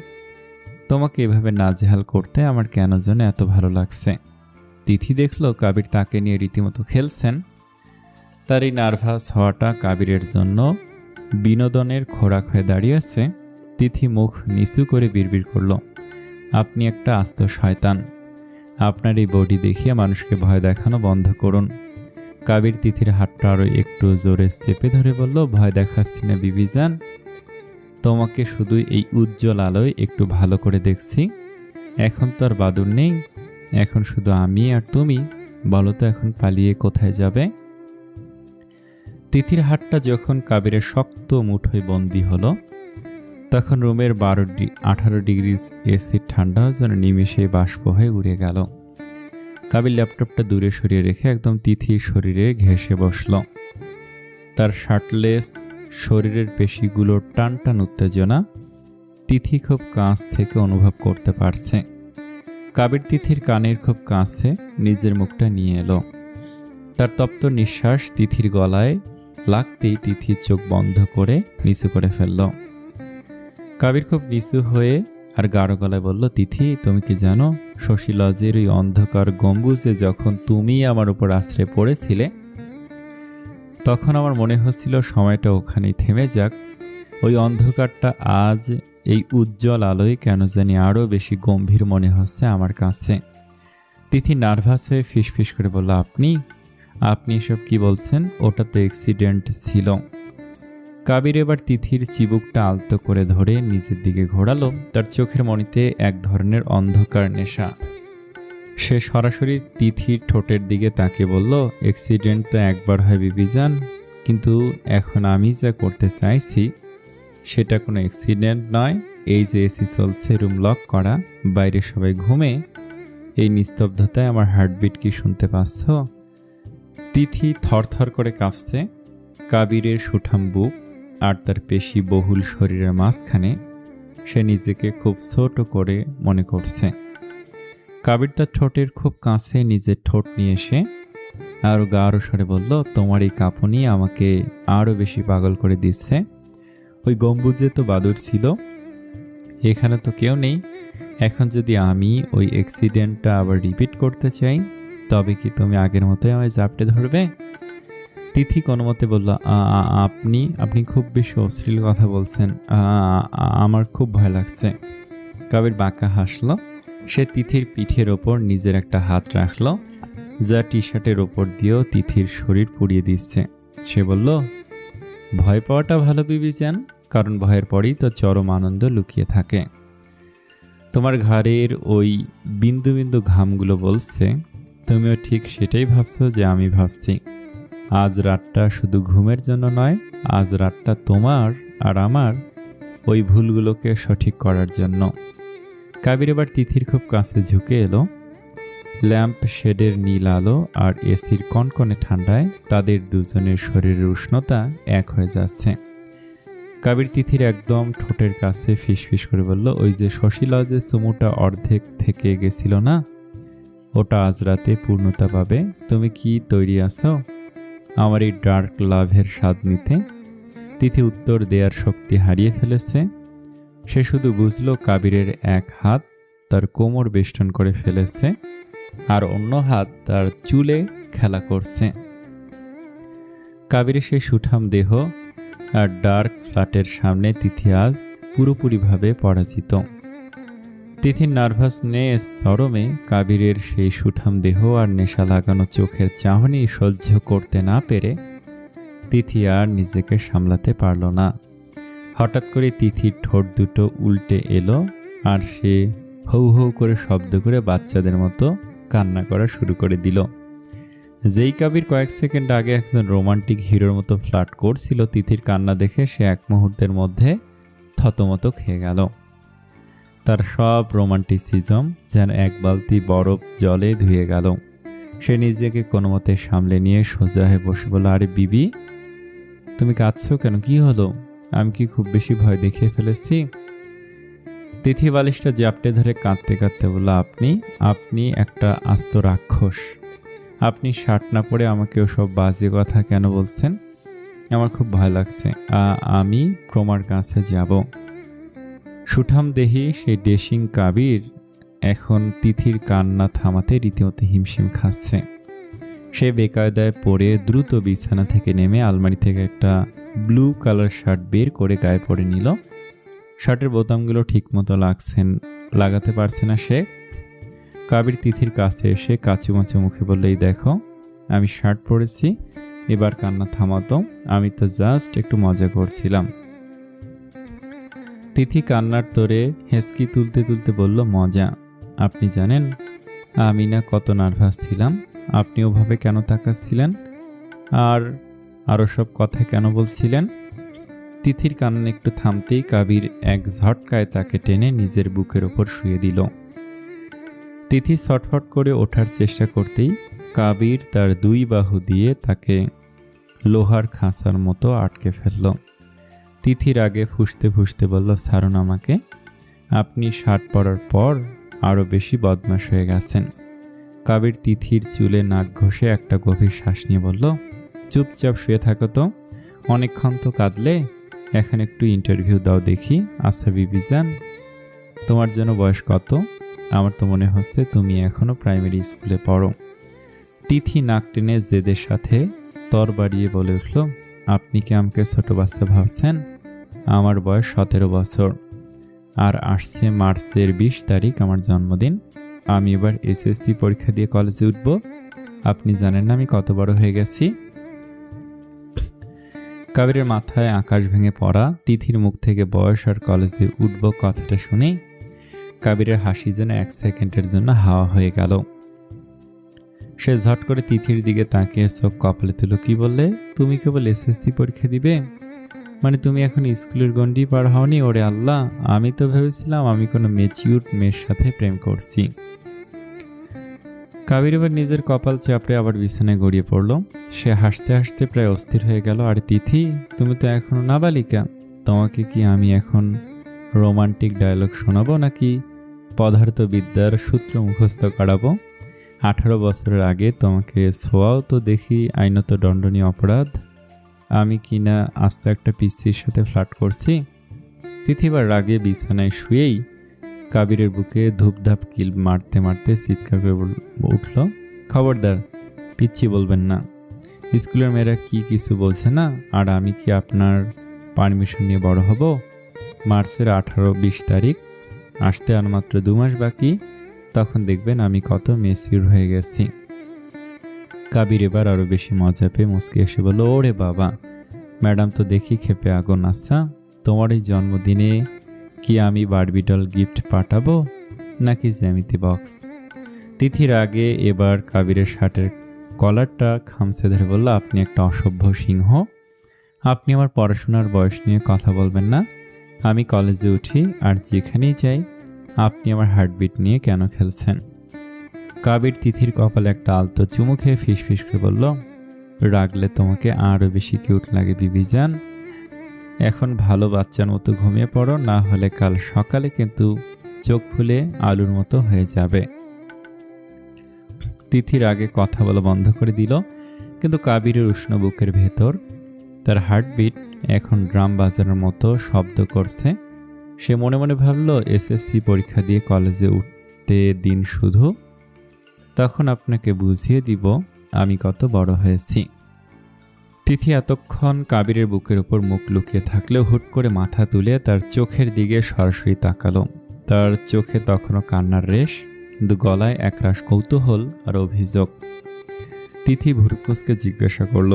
তোমাকে এভাবে নাজেহাল করতে আমার কেন যেন এত ভালো লাগছে। তিথি দেখল কাবির তাকে নিয়ে রীতিমতো খেলছেন। তার এই নার্ভাস হওয়াটা কাবিরের জন্য বিনোদনের খোরাক হয়ে দাঁড়িয়েছে। তিথি মুখ নিচু করে বিড়বিড় করল, আপনি একটা আস্ত শয়তান। আপনার এই বডি দেখিয়ে মানুষকে ভয় দেখানো বন্ধ করুন। কাবির তিথির হাতটা আরও একটু জোরে চেপে ধরে বলল, ভয় দেখাচ্ছি না বিবিজান, তোমাকে শুধু এই উজ্জ্বল আলোয় একটু ভালো করে দেখছি। এখন তো আর বাদুর নেই, এখন শুধু আমি আর তুমি। বলো তো এখন পালিয়ে কোথায় যাবে? তিথির হাতটা যখন কাবিরের শক্ত মুঠোয় বন্দী হলো, তখন রুমের 18 ডিগ্রি এসির ঠান্ডা যেন নিমেষে বাষ্প হয়ে উড়ে গেল। কাবির ল্যাপটপটা দূরে সরিয়ে রেখে একদম তিথির শরীরে ঘেঁষে বসল। তার শার্টলেস শরীরের পেশিগুলোর টান টান উত্তেজনা তিথি খুব কাছ থেকে অনুভব করতে পারছে। কাবির তিথির কানের খুব কাছে নিজের মুখটা নিয়ে এলো। তার তপ্ত নিঃশ্বাস তিথির গলায় লাগতেই তিথির চোখ বন্ধ করে নিচু করে ফেলল। কাবির খুব নিচু হয়ে আর গাঢ় গলায় বলল, তিথি তুমি কি জানো, শশী লজের ওই অন্ধকার গম্বুজে যখন তুমি আমার উপর আশ্রয় পড়েছিলে, তখন আমার মনে হচ্ছিল সময়টা ওখানেই থেমে যাক। ওই অন্ধকারটা আজ এই উজ্জ্বল আলোয় কেন জানি আরও বেশি গম্ভীর মনে হচ্ছে আমার কাছে। তিথি নার্ভাস হয়ে ফিসফিস করে বলল, আপনি এসব কি বলছেন? ওটা তো অ্যাক্সিডেন্ট ছিল। কাবির এবার তিথির চিবুকটা আলতো করে ধরে নিচের দিকে ঘোরালো। তার চোখের মণিতে এক ধরনের অন্ধকার নেশা। সে সরাসরি তিথির ঠোঁটের দিকে তাকিয়ে বলল, অ্যাক্সিডেন্ট তো একবার হয় বিবিজান, কিন্তু এখন আমি যা করতে চাইছি সেটা কোনো অ্যাক্সিডেন্ট নয়। এই যে এসি চলছে, রুম লক করা, বাইরে সবাই ঘুমে, এই নিস্তব্ধতায় আমার হার্টবিট কি শুনতে পাচ্ছ? তিথি থরথর করে কাঁপছে। কাবিরের সুঠাম বুক আর তার পেশি বহুল শরীরের মাঝখানে সে নিজেকে খুব ছোট করে মনে করছে। কাবির তার ঠোঁটের খুব কাছে নিজের ঠোঁট নিয়ে এসে আরও গাঢ় স্বরে বলল, তোমার এই কাঁপুনি আমাকে আরও বেশি পাগল করে দিচ্ছে। ওই গম্বুজে তো বাদুড় ছিল, এখানে তো কেউ নেই। এখন যদি আমি ওই অ্যাক্সিডেন্টটা আবার রিপিট করতে চাই, তবে কি তুমি আগের মতোই আমায় জাপটে ধরবে? তিথি কোনো মতে বলল, আপনি খুব বেশি অশ্লীল কথা বলছেন, আমার খুব ভয় লাগছে। কাবির বাঁকা হাসল। সে তিথির পিঠের ওপর নিজের একটা হাত রাখল, যা টি শার্টের ওপর দিয়েও তিথির শরীর পুড়িয়ে দিচ্ছে। সে বলল, ভয় পাওয়াটা ভালো বিবিজান, কারণ ভয়ের পরেই তো চরম আনন্দ লুকিয়ে থাকে। তোমার ঘাড়ের ওই বিন্দু বিন্দু ঘামগুলো বলছে তুমিও ঠিক সেটাই ভাবছো যে আমি ভাবছি। আজ রাতটা শুধু ঘুমের জন্য নয়, আজ রাতটা তোমার আর আমার ওই ভুলগুলোকে সঠিক করার জন্য। কাবির এবার তিথির খুব কাছে ঝুঁকে এলো। ল্যাম্প শেডের নীল আলো আর এসির কনকনে ঠান্ডায় তাদের দুজনের শরীরের উষ্ণতা এক হয়ে যাচ্ছে। কাবির তিথির একদম ঠোঁটের কাছে ফিসফিস করে বলল, ওই যে শশী লজে চুমুটা অর্ধেক থেকে গেছিল না, ওটা আজ রাতে পূর্ণতা পাবে। তুমি কি তৈরি আছো আমার এই ডার্ক লাভের স্বাদ নিতে? তিথি উত্তর দেওয়ার শক্তি হারিয়ে ফেলেছে। সে শুধু বুঝল কাবিরের এক হাত তার কোমর বেষ্টন করে ফেলেছে আর অন্য হাত তার চুলে খেলা করছে। কাবিরের সেই সুঠাম দেহ আর ডার্ক ফ্ল্যাটের সামনে তিথি আজ পুরোপুরিভাবে পরাজিত। তিথির নার্ভাসনেস চরমে। কাবিরের সেই সুঠাম দেহ আর নেশা লাগানো চোখের চাহনি সহ্য করতে না পেরে তিথি আর নিজেকে সামলাতে পারল না। হঠাৎ করে তিথির ঠোঁট দুটো উল্টে এলো আর সে হৌ হৌ করে শব্দ করে বাচ্চাদের মতো কান্না করা শুরু করে দিল। যেই কাবির কয়েক সেকেন্ড আগে একজন রোমান্টিক হিরোর মতো ফ্লার্ট করছিল, তিথির কান্না দেখে সে এক মুহূর্তের মধ্যে থতমত খেয়ে গেল। তার সব রোমান্টিসিজম যেন এক বালতি বরফ জলে ধুয়ে গেল। সে নিজেকে কোনো মতে সামলে নিয়ে সোজা হয়ে বসে বলল, আরে বিবি, তুমি কাঁদছো কেন? কি হলো? আমি কি খুব বেশি ভয় দেখিয়ে ফেলেছি? তিথি বালিশটা জাপটে ধরে কাঁদতে কাঁদতে বলল, আপনি একটা আস্ত রাক্ষস। আপনি শার্ট না পরে আমাকে ওসব বাজে কথা কেন বলছেন? আমার খুব ভয় লাগছে। আমি প্রমার কাছে যাব। সুঠাম দেহি সেই ডেশিং কাবির এখন তিথির কান্না থামাতে রীতিমতো হিমশিম খাচ্ছে। সে বেকায়দায় পড়ে দ্রুত বিছানা থেকে নেমে আলমারি থেকে একটা ব্লু কালার শার্ট বের করে গায়ে পরে নিল। শার্টের বোতামগুলো ঠিকমতো লাগাতে পারছে না সে। কাবির তিথির কাছে এসে কাচুমাচু মুখে বলল, এই দেখো আমি শার্ট পরেছি, এবার কান্না থামাতো, আমি তো জাস্ট একটু মজা করছিলাম। তিথি কান্নার তোরে হেঁচকি তুলতে তুলতে বলল, মজা? আপনি জানেন আমি না কত নার্ভাস ছিলাম, আপনি ওভাবে কেন তাকাচ্ছিলেন আর আরও সব কথা কেন বলছিলেন? তিথির কান্না একটু থামতেই কাবির এক ঝটকায় তাকে টেনে নিজের বুকের ওপর শুয়ে দিল। তিথি ছটফট করে ওঠার চেষ্টা করতেই কাবির তার দুই বাহু দিয়ে তাকে লোহার খাঁচার মতো আটকে ফেলল। তিথির আগে ফুঁসতে ফুঁসতে বলল, ছাড়ুন আমাকে, আপনি শার্ট পরার পর আরও বেশি বদমাশ হয়ে গেছেন। কাবির তিথির চুলে নাক ঘষে একটা গভীর শ্বাস নিয়ে বলল, চুপচাপ শুয়ে থাকো তো, অনেকক্ষণ তো কাঁদলে, এখন একটু ইন্টারভিউ দাও দেখি। আচ্ছা বিবিজান, তোমার যেন বয়স কত? আমার তো মনে হচ্ছে তুমি এখনো প্রাইমারি স্কুলে পড়ো। তিথি নাক টেনে জেদের সাথে তর বাড়িয়ে বলে উঠল, আপনি কি আমাকে ছোট বাচ্চা ভাবছেন? আমার বয়স 17 বছর, আর আসছে মার্চের 20 তারিখ আমার জন্মদিন। আমি এবার এসএসসি পরীক্ষা দিয়ে কলেজে উঠব। আপনি জানেন না আমি কত বড় হয়ে গেছি? কাবিরের মাথায় আকাশ ভেঙে পড়া। তিথির মুখ থেকে বয়স আর কলেজে উঠব কথাটা শুনেই কাবিরের হাসি যেন 1 সেকেন্ডের জন্য হাওয়া হয়ে গেল। সে ঝট করে তিথির দিকে তাকিয়ে চোখ কপালে তুলো, কি বললে? তুমি কেবল এসএসসি পরীক্ষা দিবে? মানে তুমি এখন স্কুলের গণ্ডি পার হওনি? ওরে আল্লাহ, আমি তো ভেবেছিলাম আমি কোনো ম্যাচিউর মেয়ের সাথে প্রেম করছি। কাবির এবার নিজের কপাল চাপড়ে আবার বিছানায় গড়িয়ে পড়ল। সে হাসতে হাসতে প্রায় অস্থির হয়ে গেল। আরে তিথি, তুমি তো এখনো নাবালিকা, তোমাকে কি আমি এখন রোমান্টিক ডায়লগ শোনাবো নাকি পদার্থবিদ্যার সূত্র মুখস্থ করাবো? 18 বছরের আগে তোমাকে ছোঁয়াও তো দেখি আইনত দণ্ডনীয় অপরাধ। আমি কি না আস্তে একটা পিসির সাথে ফ্লার্ট করছি? তিথিবার রাগে বিছানায় শুয়েই কাবিরের বুকে ধূপধাপ কিল মারতে মারতে চিৎকার করে উঠল, খবরদার, পিচ্ছি বলবেন না। স্কুলের মেয়েরা কি কিছু বোঝে না? আর আমি কি আপনার পারমিশন নিয়ে বড় হব? মার্চের 18-20 তারিখ আসতে আর মাত্র 2 মাস বাকি, তখন দেখবেন আমি কত ম্যাচিউর হয়ে গেছি। কাবির এবার আরও বেশি মজা পেয়ে মুচকি এসে বলল, ওরে বাবা, ম্যাডাম তো দেখি ক্ষেপে আগুন। আচ্ছা, তোমার এই জন্মদিনে কি আমি বারবি ডল গিফট পাঠাবো নাকি জ্যামিতি বক্স? তিথির আগে এবার কাবিরের শার্টের কলারটা খামচে ধরে বলল, আপনি একটা অসভ্য সিংহ, আপনি আমার পড়াশোনার বয়স নিয়ে কথা বলবেন না। আমি কলেজে উঠি আর যেখানেই যাই, আপনি আমার হার্টবিট নিয়ে কেন খেলছেন? কাবির তিথির কপালে একটা আলতো চুমু খেয়ে ফিসফিস করে বলল, রাগলে তোমাকে আরও বেশি কিউট লাগে বিবিজান। এখন ভালো বাচ্চার মতো ঘুমিয়ে পড়ো, না হলে কাল সকালে কিন্তু চোখ ফুলে আলুর মতো হয়ে যাবে। তিথির আগে কথা বলা বন্ধ করে দিল, কিন্তু কাবিরের উষ্ণ বুকের ভেতর তার হার্টবিট এখন ড্রাম বাজানোর মতো শব্দ করছে। সে মনে মনে ভাবল, এসএসসি পরীক্ষা দিয়ে কলেজে উঠতে দিন শুধু, তখন আপনাকে বুঝিয়ে দিব আমি কত বড় হয়েছি। তিথি এতক্ষণ কাবিরের বুকের উপর মুখ লুকিয়ে থাকলেও হুট করে মাথা তুলে তার চোখের দিকে সরাসরি তাকালো। তার চোখে তখনও কান্নার রেশ, কিন্তু গলায় একরাশ কৌতূহল আর অভিযোগ। তিথি ভুরুকুচকে জিজ্ঞাসা করল,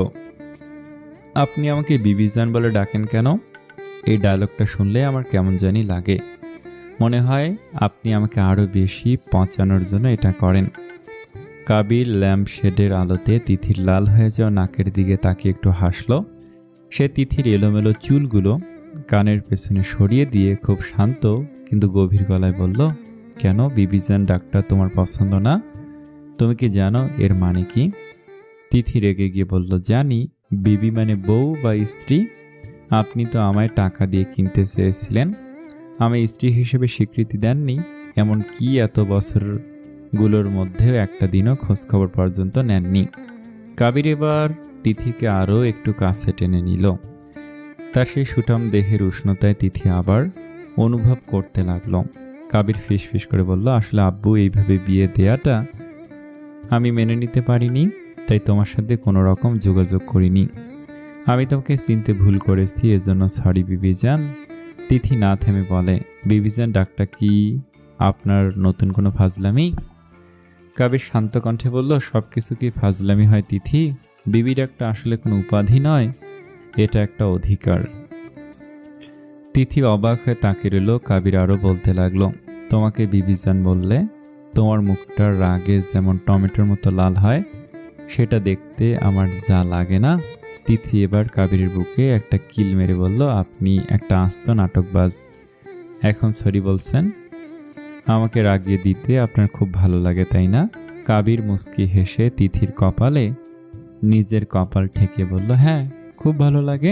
আপনি আমাকে বিবিজান বলে ডাকেন কেন? এই ডায়লগটা শুনলে আমার কেমন জানি লাগে, মনে হয় আপনি আমাকে আরও বেশি পচানোর জন্য এটা করেন। কাবির ল্যাম্প শেডের আলোতে তিথির লাল হয়ে যাওয়া নাকের দিকে তাকিয়ে একটু হাসল। সে তিথির এলোমেলো চুলগুলো কানের পেছনে সরিয়ে দিয়ে খুব শান্ত কিন্তু গভীর গলায় বলল, কেন বিবিজান ডাকটা তোমার পছন্দ না? তুমি কি জানো এর মানে কি? তিথি রেগে গিয়ে বলল, জানি, বিবি মানে বউ বা স্ত্রী। আপনি তো আমায় টাকা দিয়ে কিনতে চেয়েছিলেন, আমায় স্ত্রী হিসেবে স্বীকৃতি দেননি। এমন কি এত বছরগুলোর মধ্যেও একটা দিনও খোঁজখবর পর্যন্ত নেননি। কাবির এবার তিথিকে আরও একটু কাছে টেনে নিল। তার সেই সুঠাম দেহের উষ্ণতায় তিথি আবার অনুভব করতে লাগলো। কাবির ফিসফিস করে বলল, আসলে আব্বু এইভাবে বিয়ে দেয়াটা আমি মেনে নিতে পারিনি, তাই তোমার সাথে কোনো রকম যোগাযোগ করিনি। আমি তোমাকে চিনতে ভুল করেছি, এজন্য সরি বিবিজান। তিথি না থেমে বলে, বিবিজান ডাকটা কি আপনার নতুন কোনো ফাজলামি? কাবির শান্ত কণ্ঠে বলল, সব কিছু কি ফাজলামি হয় তিথি? বিবি ডাকটা আসলে কোনো উপাধি নয়, এটা একটা অধিকার। তিথি অবাক হয়ে তাকিয়ে রইল। কাবির আরও বলতে লাগলো, তোমাকে বিবিজান বললে তোমার মুখটা রাগে যেমন টমেটোর মতো লাল হয়, সেটা দেখতে আমার যা লাগে না। তিথি এবার কাবিরের বুকে একটা কিল মেরে বলল, আপনি একটা আস্ত নাটকবাজ। এখন সরি বলছেন? আমাকে রাগিয়ে দিতে আপনার খুব ভালো লাগে, তাই না? কাবির মুচকি হেসে তিথির কপালে নিজের কপাল ঠেকিয়ে বলল, হ্যাঁ, খুব ভালো লাগে।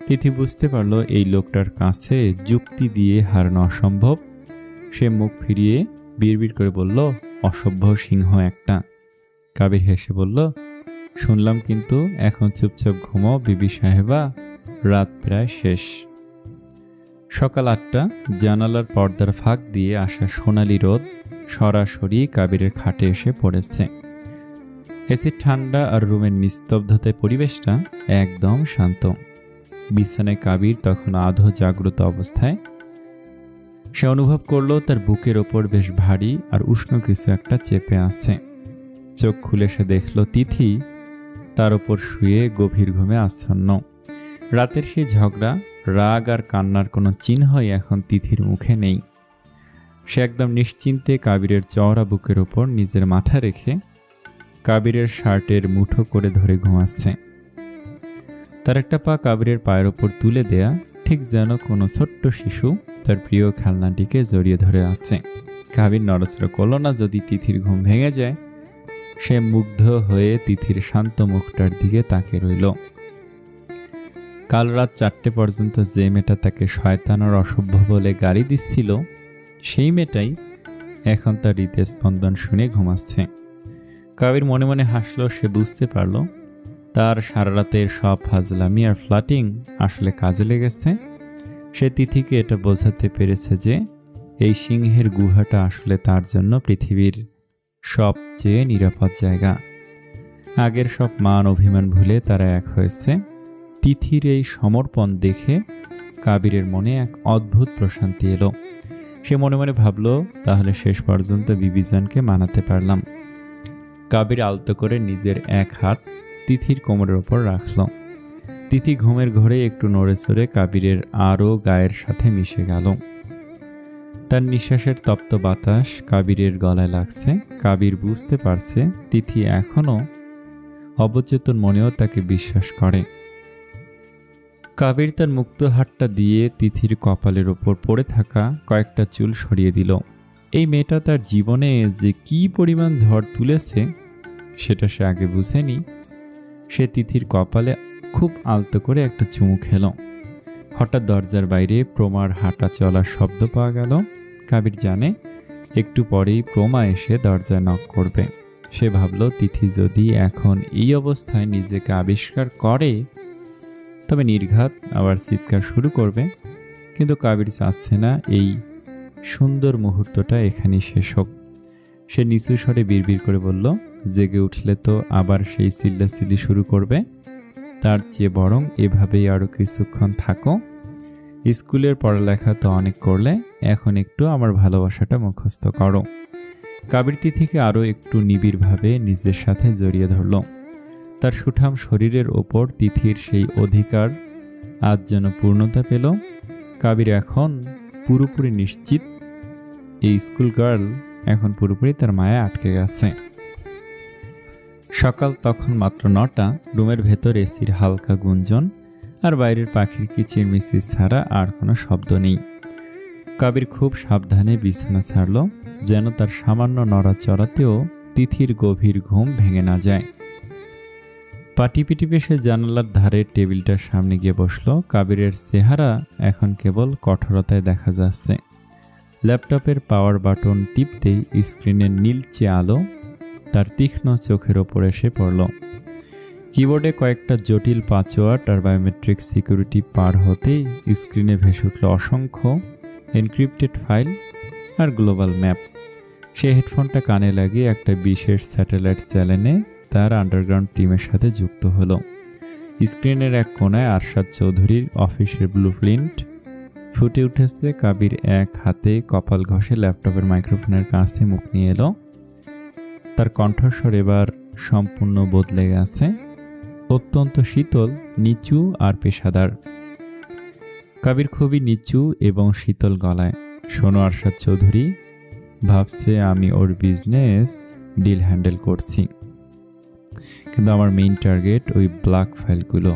তিথি বুঝতে পারল এই লোকটার কাছে যুক্তি দিয়ে হারানো অসম্ভব। সে মুখ ফিরিয়ে বিড়বিড় করে বলল, অসভ্য সিংহ একটা। কাবির হেসে বলল, শুনলাম কিন্তু, এখন চুপচাপ ঘুমাও বিবি সাহেবা, রাত প্রায় শেষ। সকাল 8টা। জানালার পর্দার ফাঁক দিয়ে আসা সোনালি রোদ সরাসরি কাবিরের খাটে এসে পড়েছে। এসি ঠান্ডা আর রুমের নিস্তব্ধতায় পরিবেশটা একদম শান্ত। বিছানায় কাবির তখন আধো জাগ্রত অবস্থায়। সে অনুভব করল তার বুকের ওপর বেশ ভারী আর উষ্ণ কিছু একটা চেপে আছে। চোখ খুলে সে দেখল তিথি তার ওপর শুয়ে গভীর ঘুমে আচ্ছন্ন। রাতের সেই ঝগড়া, রাগ আর কান্নার কোনো চিহ্নই এখন তিথির মুখে নেই। সে একদম নিশ্চিন্তে কাবিরের চওড়া বুকের ওপর নিজের মাথা রেখে কাবিরের শার্টের মুঠো করে ধরে ঘুমাচ্ছে। তার একটা পা কাবিরের পায়ের ওপর তুলে দেয়া, ঠিক যেন কোনো ছোট্ট শিশু তার প্রিয় খেলনাটিকে জড়িয়ে ধরে আছে। কাবির নড়াচড়া করল না। যদি তিথির ঘুম ভেঙে যায়, সে মুগ্ধ হয়ে তিথির শান্ত মুখটার দিকে তাকিয়ে রইল। কাল রাত 4টে পর্যন্ত যে মেয়েটা তাকে শয়তান আর অসভ্য বলে গালি দিচ্ছিল, সেই মেয়েটাই এখন তার হৃদয় স্পন্দন শুনে ঘুমাচ্ছে। কাবির মনে মনে হাসল। সে বুঝতে পারল তার সারা রাতের সব ফাজলামি আর ফ্লাটিং আসলে কাজে লেগেছে। সে তিথিকে এটা বোঝাতে পেরেছে যে এই সিংহের গুহাটা আসলে তার জন্য পৃথিবীর সবচেয়ে নিরাপদ জায়গা। আগের সব মান অভিমান ভুলে তারা এক হয়েছে। তিথির এই সমর্পণ দেখে কাবিরের মনে এক অদ্ভুত প্রশান্তি এলো। সে মনে মনে ভাবল, তাহলে শেষ পর্যন্ত বিবিজানকে মানাতে পারলাম। কাবির আলতো করে নিজের এক হাত তিথির কোমরের ওপর রাখল। তিথি ঘুমের ঘোরে একটু নড়ে চড়ে কাবিরের আরও গায়ের সাথে মিশে গেল। তার নিঃশ্বাসের তপ্ত বাতাস কাবিরের গলায় লাগছে। কাবির বুঝতে পারছে তিথি এখনও অবচেতন মনেও তাকে বিশ্বাস করে। কাবির তার মুক্ত হাতটা দিয়ে তিথির কপালের ওপর পড়ে থাকা কয়েকটা চুল সরিয়ে দিল। এই মেয়েটা তার জীবনে যে কি পরিমাণ ঝড় তুলেছে সেটা সে আগে বুঝেনি। সে তিথির কপালে খুব আলতো করে একটা চুমু খেল। হঠাৎ দরজার বাইরে প্রমার হাঁটা চলার শব্দ পাওয়া গেল। কাবির জানে একটু পরেই প্রমা এসে দরজায় নক করবে। সে ভাবল, তিথি যদি এখন এই অবস্থায় নিজেকে আবিষ্কার করে তবে নির্ঘাত আবার চিৎকার শুরু করবে। কিন্তু কাবির চাচ্ছে না এই সুন্দর মুহূর্তটা এখানেই শেষ হোক। সে নিচু স্বরে বিড়বিড় করে বলল, জেগে উঠলে তো আবার সেই চিল্লাচিল্লি শুরু করবে। তার চেয়ে বরং এভাবেই আরও কিছুক্ষণ থাকো। স্কুলের পড়ালেখা তো অনেক করলে, এখন একটু আমার ভালোবাসাটা মুখস্থ করো। কাবির তিথিকে আরও একটু নিবিড়ভাবে নিজের সাথে জড়িয়ে ধরল। তার সুঠাম শরীরের ওপর তিথির সেই অধিকার আজ যেন পূর্ণতা পেল। কাবির এখন পুরোপুরি নিশ্চিত এই স্কুল গার্ল এখন পুরোপুরি তার মায়া আটকে গেছে। সকাল তখন মাত্র 9টা। রুমের ভেতর এসির হালকা গুঞ্জন আর বাইরের পাখির কিচিরমিচির ছাড়া আর কোনো শব্দ নেই। কাবির খুব সাবধানে বিছানা ছাড়ল, যেন তার সামান্য নড়াচড়াতেও তিথির গভীর ঘুম ভেঙে না যায়। পাটিপিটি পেশে জানালার ধারে টেবিলটার সামনে গিয়ে বসল। কাবিরের চেহারা এখন কেবল কঠোরতায় দেখা যাচ্ছে। ল্যাপটপের পাওয়ার বাটন টিপতেই স্ক্রিনের নীলচে আলো তার তীক্ষ্ণ চোখের ওপর এসে পড়ল। কিবোর্ডে কয়েকটা জটিল পাসওয়ার্ড আর বায়োমেট্রিক সিকিউরিটি পার হতেই স্ক্রিনে ভেসে উঠল অসংখ্য এনক্রিপ্টেড ফাইল আর গ্লোবাল ম্যাপ। সে হেডফোনটা কানে লাগিয়ে একটা বিশেষ স্যাটেলাইট চ্যানেলে তার আন্ডারগ্রাউন্ড টিমের সাথে যুক্ত হলো। স্ক্রিনের এক কোণায় আরশাদ চৌধুরীর অফিসের ব্লুপ্রিন্ট ফুটে উঠেছে। কাবির এক হাতে কপাল ঘষে ল্যাপটপের মাইক্রোফোনের কাছে মুখ নিয়ে এলো। তার কণ্ঠস্বর এবার সম্পূর্ণ বদলে গেছে, অত্যন্ত শীতল, নিচু আর পেশাদার। কাবির খুবই নিচু এবং শীতল গলায়, শোনো আরশাদ চৌধুরী, ভাবছে আমি ওর বিজনেস ডিল হ্যান্ডেল করছি, কিন্তু আমার মেইন টার্গেট ওই ব্ল্যাক ফাইলগুলো।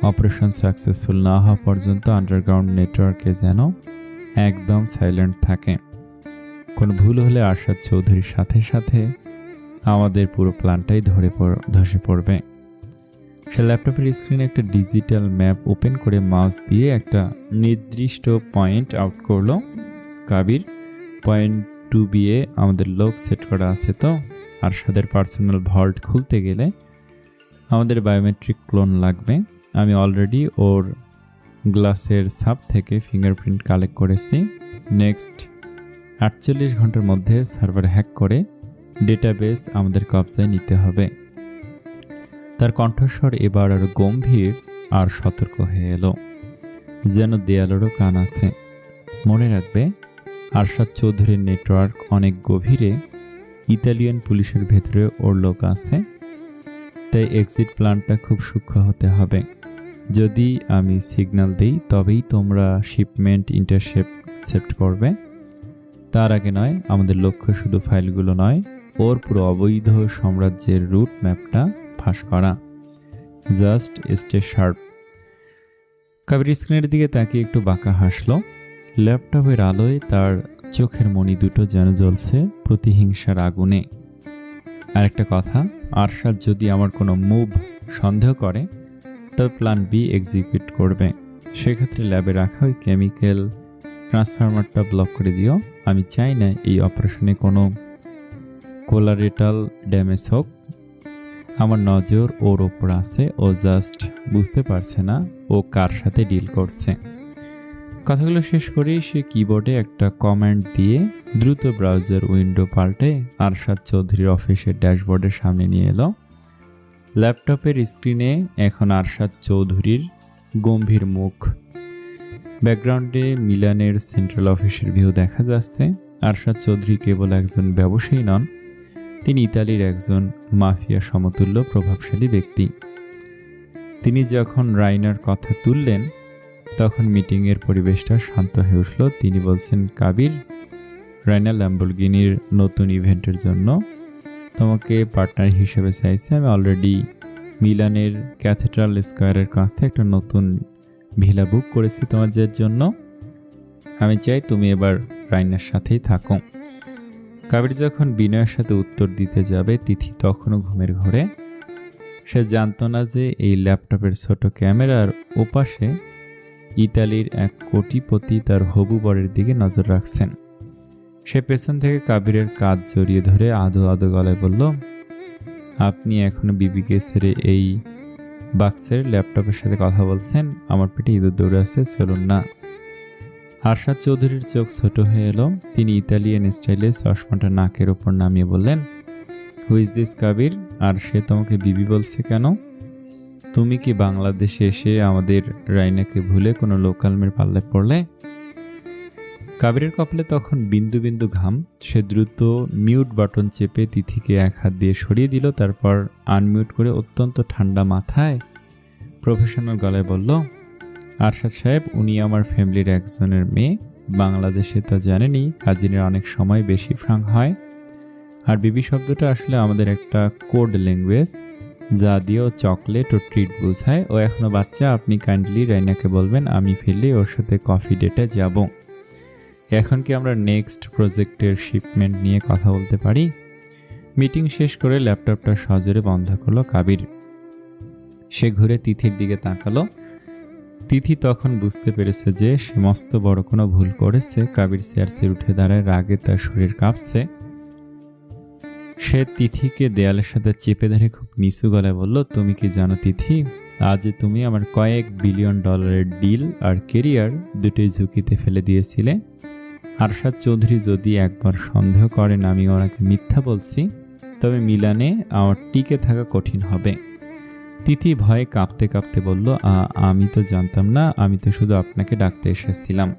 অপারেশন সাকসেসফুল না হওয়া পর্যন্ত আন্ডারগ্রাউন্ড নেটওয়ার্কে যেন একদম সাইলেন্ট থাকে। কোনো ভুল হলে আরশাদ চৌধুরীর সাথে সাথে আমাদের পুরো প্ল্যানটাই ধসে পড়বে। সে ল্যাপটপের স্ক্রিনে একটা ডিজিটাল ম্যাপ ওপেন করে মাউস দিয়ে একটা নির্দিষ্ট পয়েন্ট আউট করলো। কাবির, পয়েন্ট 2B আমাদের লোক সেট করা আছে তো? আরশাদের পার্সোনাল ভল্ট খুলতে গেলে আমাদের বায়োমেট্রিক ক্লোন লাগবে। আমি অলরেডি ওর গ্লাসের সাব থেকে ফিঙ্গারপ্রিন্ট কালেক্ট করেছি। নেক্সট 48 ঘন্টার মধ্যে সার্ভার হ্যাক করে ডেটাবেস আমাদের কবজায় নিতে হবে। তার কণ্ঠস্বর এবার আরো গম্ভীর আর সতর্ক হয়ে এলো, যেন দেয়ালেরও কান আছে। মনে রাখবে, আরশাদ চৌধুরীর নেটওয়ার্ক অনেক গভীরে, ইতালিয়ান পুলিশের ভেতরে ওর লোক আছে, তাই এক্সিট প্ল্যানটা খুব সূক্ষ্ম হতে হবে। যদি আমি সিগন্যাল দিই তবেই তোমরা শিপমেন্ট ইন্টারসেপ্ট করবে, তার আগে নয়। আমাদের লক্ষ্য শুধু ফাইলগুলো নয়, ওর পুরো অবৈধ সাম্রাজ্যের রুট ম্যাপটা ফাঁস করা। Just stay sharp. কাবির স্ক্রিনের দিকে তাকিয়ে একটু বাঁকা হাসলো। ল্যাপটপের আলোয় তার চোখের মণি দুটো যেন জ্বলছে প্রতিহিংসার আগুনে। আরেকটা কথা, আরশাদ যদি আমার কোনো মুভ সন্দেহ করে তবে প্ল্যান বি এক্সিকিউট করবে। সেক্ষেত্রে ল্যাবে রাখা ওই কেমিক্যাল ট্রান্সফরমারটা ব্লক করে দিও। আমি চাই না এই অপারেশনে কোনো কোলারেটাল ড্যামেজ হোক। আমার নজর ওর ওপর আছে, ও জাস্ট বুঝতে পারছে না ও কার সাথে ডিল করছে। কথাগুলো শেষ করেই সে কিবোর্ডে একটা কমান্ড দিয়ে দ্রুত ব্রাউজার উইন্ডো পাল্টে আরশাদ চৌধুরীর অফিসের ড্যাশবোর্ডের সামনে নিয়ে এলো। ল্যাপটপের স্ক্রিনে এখন আরশাদ চৌধুরীর গম্ভীর মুখ। ব্যাকগ্রাউন্ডে মিলানের সেন্ট্রাল অফিসের ভিউ দেখা যাচ্ছে। আরশাদ চৌধুরী কেবল একজন ব্যবসায়ী নন, তিনি ইতালির একজন মাফিয়া সমতুল্য প্রভাবশালী ব্যক্তি। তিনি যখন রাইনার কথা তুললেন তখন মিটিংয়ের পরিবেশটা শান্ত হয়ে উঠল। তিনি বলছেন, কাবির, রাইনা ল্যাম্বরগিনির নতুন ইভেন্টের জন্য তোমাকে পার্টনার হিসেবে চাইছে। আমি অলরেডি মিলানের ক্যাথেড্রাল স্কোয়ারের কাছ থেকে একটা নতুন ভিলা বুক করেছি তোমাদের জন্য। আমি চাই তুমি এবার রাইনার সাথেই থাকো। কাবির যখন বিনয়ের সাথে উত্তর দিতে যাবে, তিথি তখনও ঘুমের ঘোরে। সে জানত না যে এই ল্যাপটপের ছোট ক্যামেরার ওপাশে ইতালির এক কোটিপতি তার হবু বরের দিকে নজর রাখছেন। সে পেছন থেকে কাবিরের কাঁধ জড়িয়ে ধরে আদো আদো গলায় বলল, আপনি এখনো বিবিকে ছেড়ে এই বাক্সের ল্যাপটপের সাথে কথা বলছেন? আমার পেটে ইঁদুর দৌড়ে আছে, চলুন না। আরশাদ চৌধুরীর চোখ ছোট হয়ে এলো। তিনি ইতালিয়ান স্টাইলে চশমাটা নাকের ওপর নামিয়ে বললেন, হু ইজ দিস কাবির? আর সে তোমাকে বিবি বলছে কেন? তুমি কি বাংলাদেশে এসে আমাদের রাইনাকে ভুলে কোনো লোকাল মেয়ের পাল্লায় পড়লে? কাবিরের কপালে তখন বিন্দু বিন্দু ঘাম। সে দ্রুত মিউট বাটন চেপে তিথিকে এক হাত দিয়ে সরিয়ে দিল, তারপর আনমিউট করে অত্যন্ত ঠান্ডা মাথায় প্রফেশনাল গলায় বলল, আরশাদ সাহেব, উনি আমার ফ্যামিলির একজনের মেয়ে। বাংলাদেশে তো জানেনই কাজিনের অনেক সময় বেশি ফ্রাঙ্ক হয়। আর বিবি শব্দটা আসলে আমাদের একটা কোড ল্যাঙ্গুয়েজ, যা দিয়েও চকলেট ও ট্রিট বোঝায়। ও এখনো বাচ্চা। আপনি কাইন্ডলি রাইনাকে বলবেন আমি ফিরলে ওর সাথে কফি ডেটে যাব। এখন কি আমরা নেক্সট প্রজেক্টের শিপমেন্ট নিয়ে কথা বলতে পারি? মিটিং শেষ করে ল্যাপটপটা সজোরে বন্ধ করলো কাবির। সে ঘুরে তিথির দিকে তাকালো। তিথি তখন বুঝতে পেরেছে যে সে মস্ত বড় কোনো ভুল করেছে। কাবির চেয়ারসে উঠে দাঁড়ায়, রাগে তার শরীর কাঁপছে। সে তিথিকে দেয়ালের সাথে চেপে ধরে খুব নিচু গলায় বলল, তুমি কি জানো তিথি, আজ তুমি আমার কয়েক বিলিয়ন ডলারের ডিল আর কেরিয়ার দুটোই ঝুঁকিতে ফেলে দিয়েছিলে। আরশাদ চৌধুরী যদি একবার সন্দেহ করেন আমি ওনাকে মিথ্যা বলছি, তবে মিলানে আমার টিকে থাকা কঠিন হবে। তিথি ভয়ে কাঁপতে কাঁপতে বলল, আমি তো জানতাম না, আমি তো শুধু আপনাকে ডাকতে এসেছিলাম।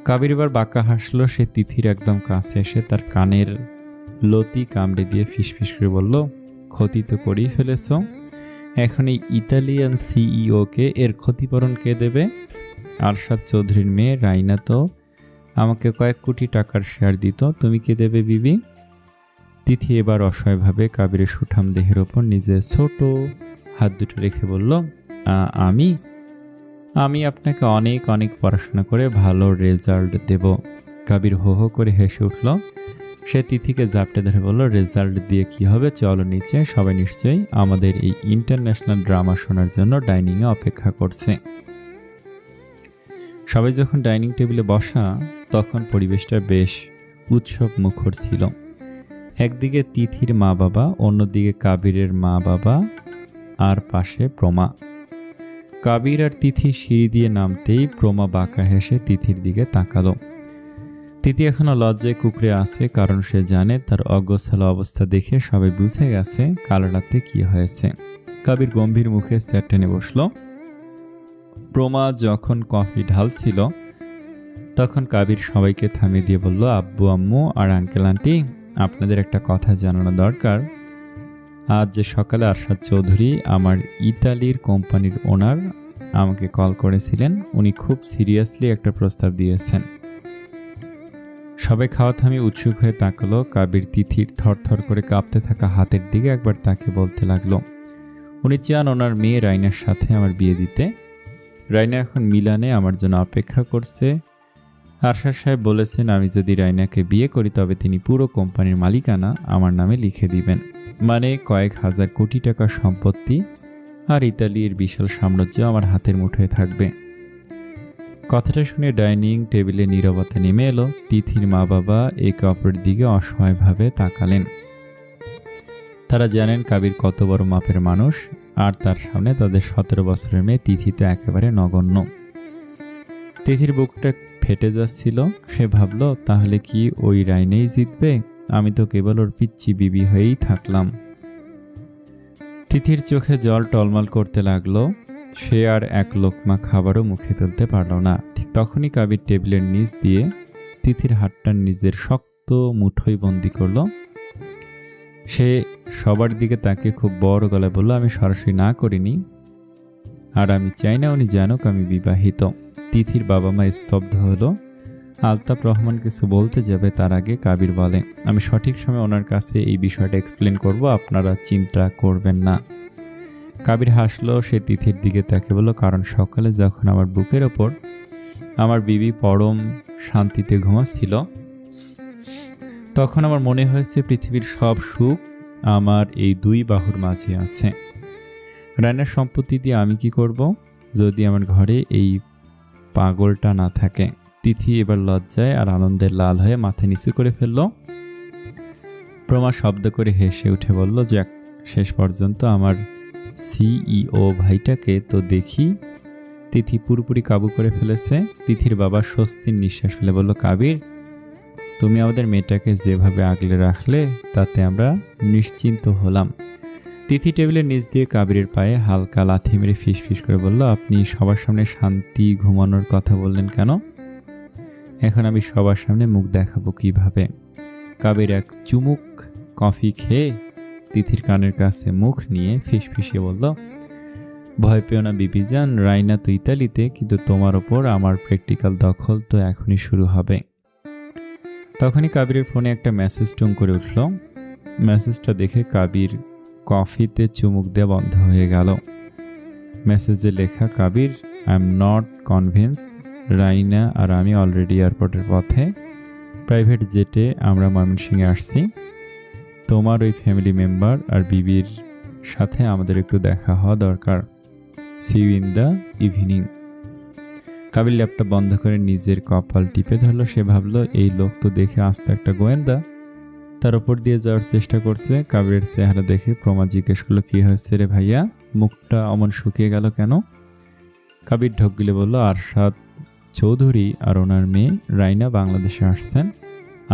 কাবির এবার বাঁকা হাসলো। সে তিথির একদম কাছে এসে তার কানের লতি কামড়ে দিয়ে ফিসফিস করে বলল, ক্ষতি তো করেই ফেলেছ, এখন এই ইতালিয়ান সিইওকে এর ক্ষতিপূরণ কে দেবে? আরশাদ চৌধুরীর মেয়ে রাইনা তো আমাকে কয়েক কোটি টাকার শেয়ার দিত, তুমি কে দেবে বিবি? তিথি এবার অসহায়ভাবে কাবিরের সুঠাম দেহের ওপর নিজের ছোট হাত দুটো রেখে বলল, আমি আমি আপনাকে অনেক অনেক পড়াশোনা করে ভালো রেজাল্ট দেব। কাবির হো হো করে হেসে উঠল। সে তিথিকে জাপটে ধরে বলল, রেজাল্ট দিয়ে কি হবে, চলো নিচে, সবাই নিশ্চয়ই আমাদের এই ইন্টারন্যাশনাল ড্রামা শোনার জন্য ডাইনিংয়ে অপেক্ষা করছে। সবাই যখন ডাইনিং টেবিলে বসা তখন পরিবেশটা বেশ উৎসব মুখর ছিল। একদিকে তিথির মা বাবা, অন্যদিকে কাবিরের মা বাবা, আর পাশে প্রমা। কাবির আর তিথি সিঁড়ি দিয়ে নামতেই প্রমা বাঁকা হেসে তিথির দিকে তাকালো। তিথি এখনো লজ্জায় কুঁকড়ে আছে, কারণ সে জানে তার অগোছালো অবস্থা দেখে সবাই বুঝে গেছে কাল রাতে কি হয়েছে। কাবির গম্ভীর মুখে চেয়ার টেনে বসল। প্রমা যখন কফি ঢালছিল তখন কাবির সবাইকে থামিয়ে দিয়ে বলল, আব্বু আম্মু আর আঙ্কেল আন্টি, আপনাদের একটা কথা জানানো দরকার। আজ যে সকালে আরশাদ চৌধুরী, আমার ইতালির কোম্পানির ওনার, আমাকে কল করেছিলেন। উনি খুব সিরিয়াসলি একটা প্রস্তাব দিয়েছেন। সবাই খাওয়া থামিয়ে উৎসুক হয়ে তাকালো। কাবির তিথির থরথর করে কাঁপতে থাকা হাতের দিকে একবার তাকে বলতে লাগলো, উনি চান ওনার মেয়ে রাইনার সাথে আমার বিয়ে দিতে। রাইনা এখন মিলানে আমার জন্য অপেক্ষা করছে। আরশাদ সাহেব বলেছেন, আমি যদি রাইনাকে বিয়ে করি তবে তিনি পুরো কোম্পানির মালিকানা আমার নামে লিখে দিবেন, মানে কয়েক হাজার কোটি টাকার সম্পত্তি আর ইতালির বিশাল সাম্রাজ্য আমার হাতের মুঠোয় থাকবে। কথাটা শুনে ডাইনিং টেবিলে নীরবতা নেমে এলো। তিথির মা বাবা একে অপরের দিকে অসহায়ভাবে তাকালেন। তারা জানেন কাবির কত বড় মাপের মানুষ, আর তার সামনে তাদের 17 বছরের মেয়ে তিথি তো একেবারে নগণ্য। তিথির বুকটা ফেটে যাচ্ছিল। সে ভাবল, তাহলে কি ওই রাইনেই জিতবে? আমি তো কেবল ওর পিচ্চি বিবি হয়েই থাকলাম। তিথির চোখে জল টলমল করতে লাগলো। সে আর এক লোকমা খাবারও মুখে তুলতে পারল না। ঠিক তখনই কাবির টেবিলের নিচ দিয়ে তিথির হাতটা নিজের শক্ত মুঠোয় বন্দি করল। সে সবার দিকে তাকে খুব বড় গলায় বলল, আমি সরাসরি না করিনি, আর আমি চাই না উনি জানুক আমি বিবাহিত। তিথির বাবা মা স্তব্ধ হলো। আলতাফ রহমান কিছু বলতে যাবে তার আগে কাবির বলে, আমি সঠিক সময় ওনার কাছে এই বিষয়টা এক্সপ্লেন করব, আপনারা চিন্তা করবেন না। কাবির হাসলো। সে তিথির দিকে তাকে বলল, কারণ সকালে যখন আমার বুকের ওপর আমার বিবি পরম শান্তিতে ঘুমাচ্ছিল তখন আমার মনে হয়েছে পৃথিবীর সব সুখ আমার এই দুই বাহুর মাঝে আছে। রায়নার সম্পত্তি দিয়ে আমি কি করব যদি আমার ঘরে এই পাগলটা না থাকে? তিথি এবার লজ্জায় আর আনন্দের লাল হয়ে মাথা নিচু করে ফেলল। প্রমা শব্দ করে হেসে উঠে বলল, যাক, শেষ পর্যন্ত আমার সিইও ভাইটাকে তো দেখি তিথি পুরোপুরি কাবু করে ফেলেছে। তিথির বাবা স্বস্তির নিঃশ্বাস ফেলে বলল, কাবির, তুমি আমাদের মেয়েটাকে যেভাবে আগলে রাখলে তাতে আমরা নিশ্চিন্ত হলাম। তিথি টেবিলের নিচ দিয়ে কাবিরের পায়ে হালকা লাথি মেরে ফিসফিস করে বলল, আপনি সবার সামনে শান্তি ঘুমানোর কথা বললেন কেন? এখন আমি সবার সামনে মুখ দেখাবো কিভাবে? কাবির এক চুমুক কফি খেয়ে তিথির কানের কাছে মুখ নিয়ে ফিসফিসিয়ে বলল, ভয় পেও না বিবিজান, রাইনা তো ইতালিতে, কিন্তু তোমার ওপর আমার প্র্যাকটিক্যাল দখল তো এখনই শুরু হবে। তখনই কাবিরের ফোনে একটা মেসেজ টুং করে উঠল। মেসেজটা দেখে কাবির কফিতে চুমুক দেওয়া বন্ধ হয়ে গেল। মেসেজে লেখা, Kabir, I am not convince, Raina আর আমি অলরেডি এয়ারপোর্টের পথে, প্রাইভেট জেটে আমরা ময়মনসিংহে আসছি। তোমার ওই ফ্যামিলি মেম্বার আর বিবির সাথে আমাদের একটু দেখা হওয়া দরকার। See you in the evening. Kabir laptop বন্ধ করে নিজের কপাল টিপে ধরল। সে ভাবল, এই লোক তো দেখে আস্ত একটা গোয়েন্দা, তার ওপর দিয়ে যাওয়ার চেষ্টা করছে। কাবিরের চেহারা দেখে প্রমা জিজ্ঞেস করলো, কি হয়েছে রে ভাইয়া, মুখটা অমন শুকিয়ে গেল কেন? কাবির ঢোক গিলে বলল, আরশাদ চৌধুরী আর ওনার মেয়ে রাইনা বাংলাদেশে আসছেন।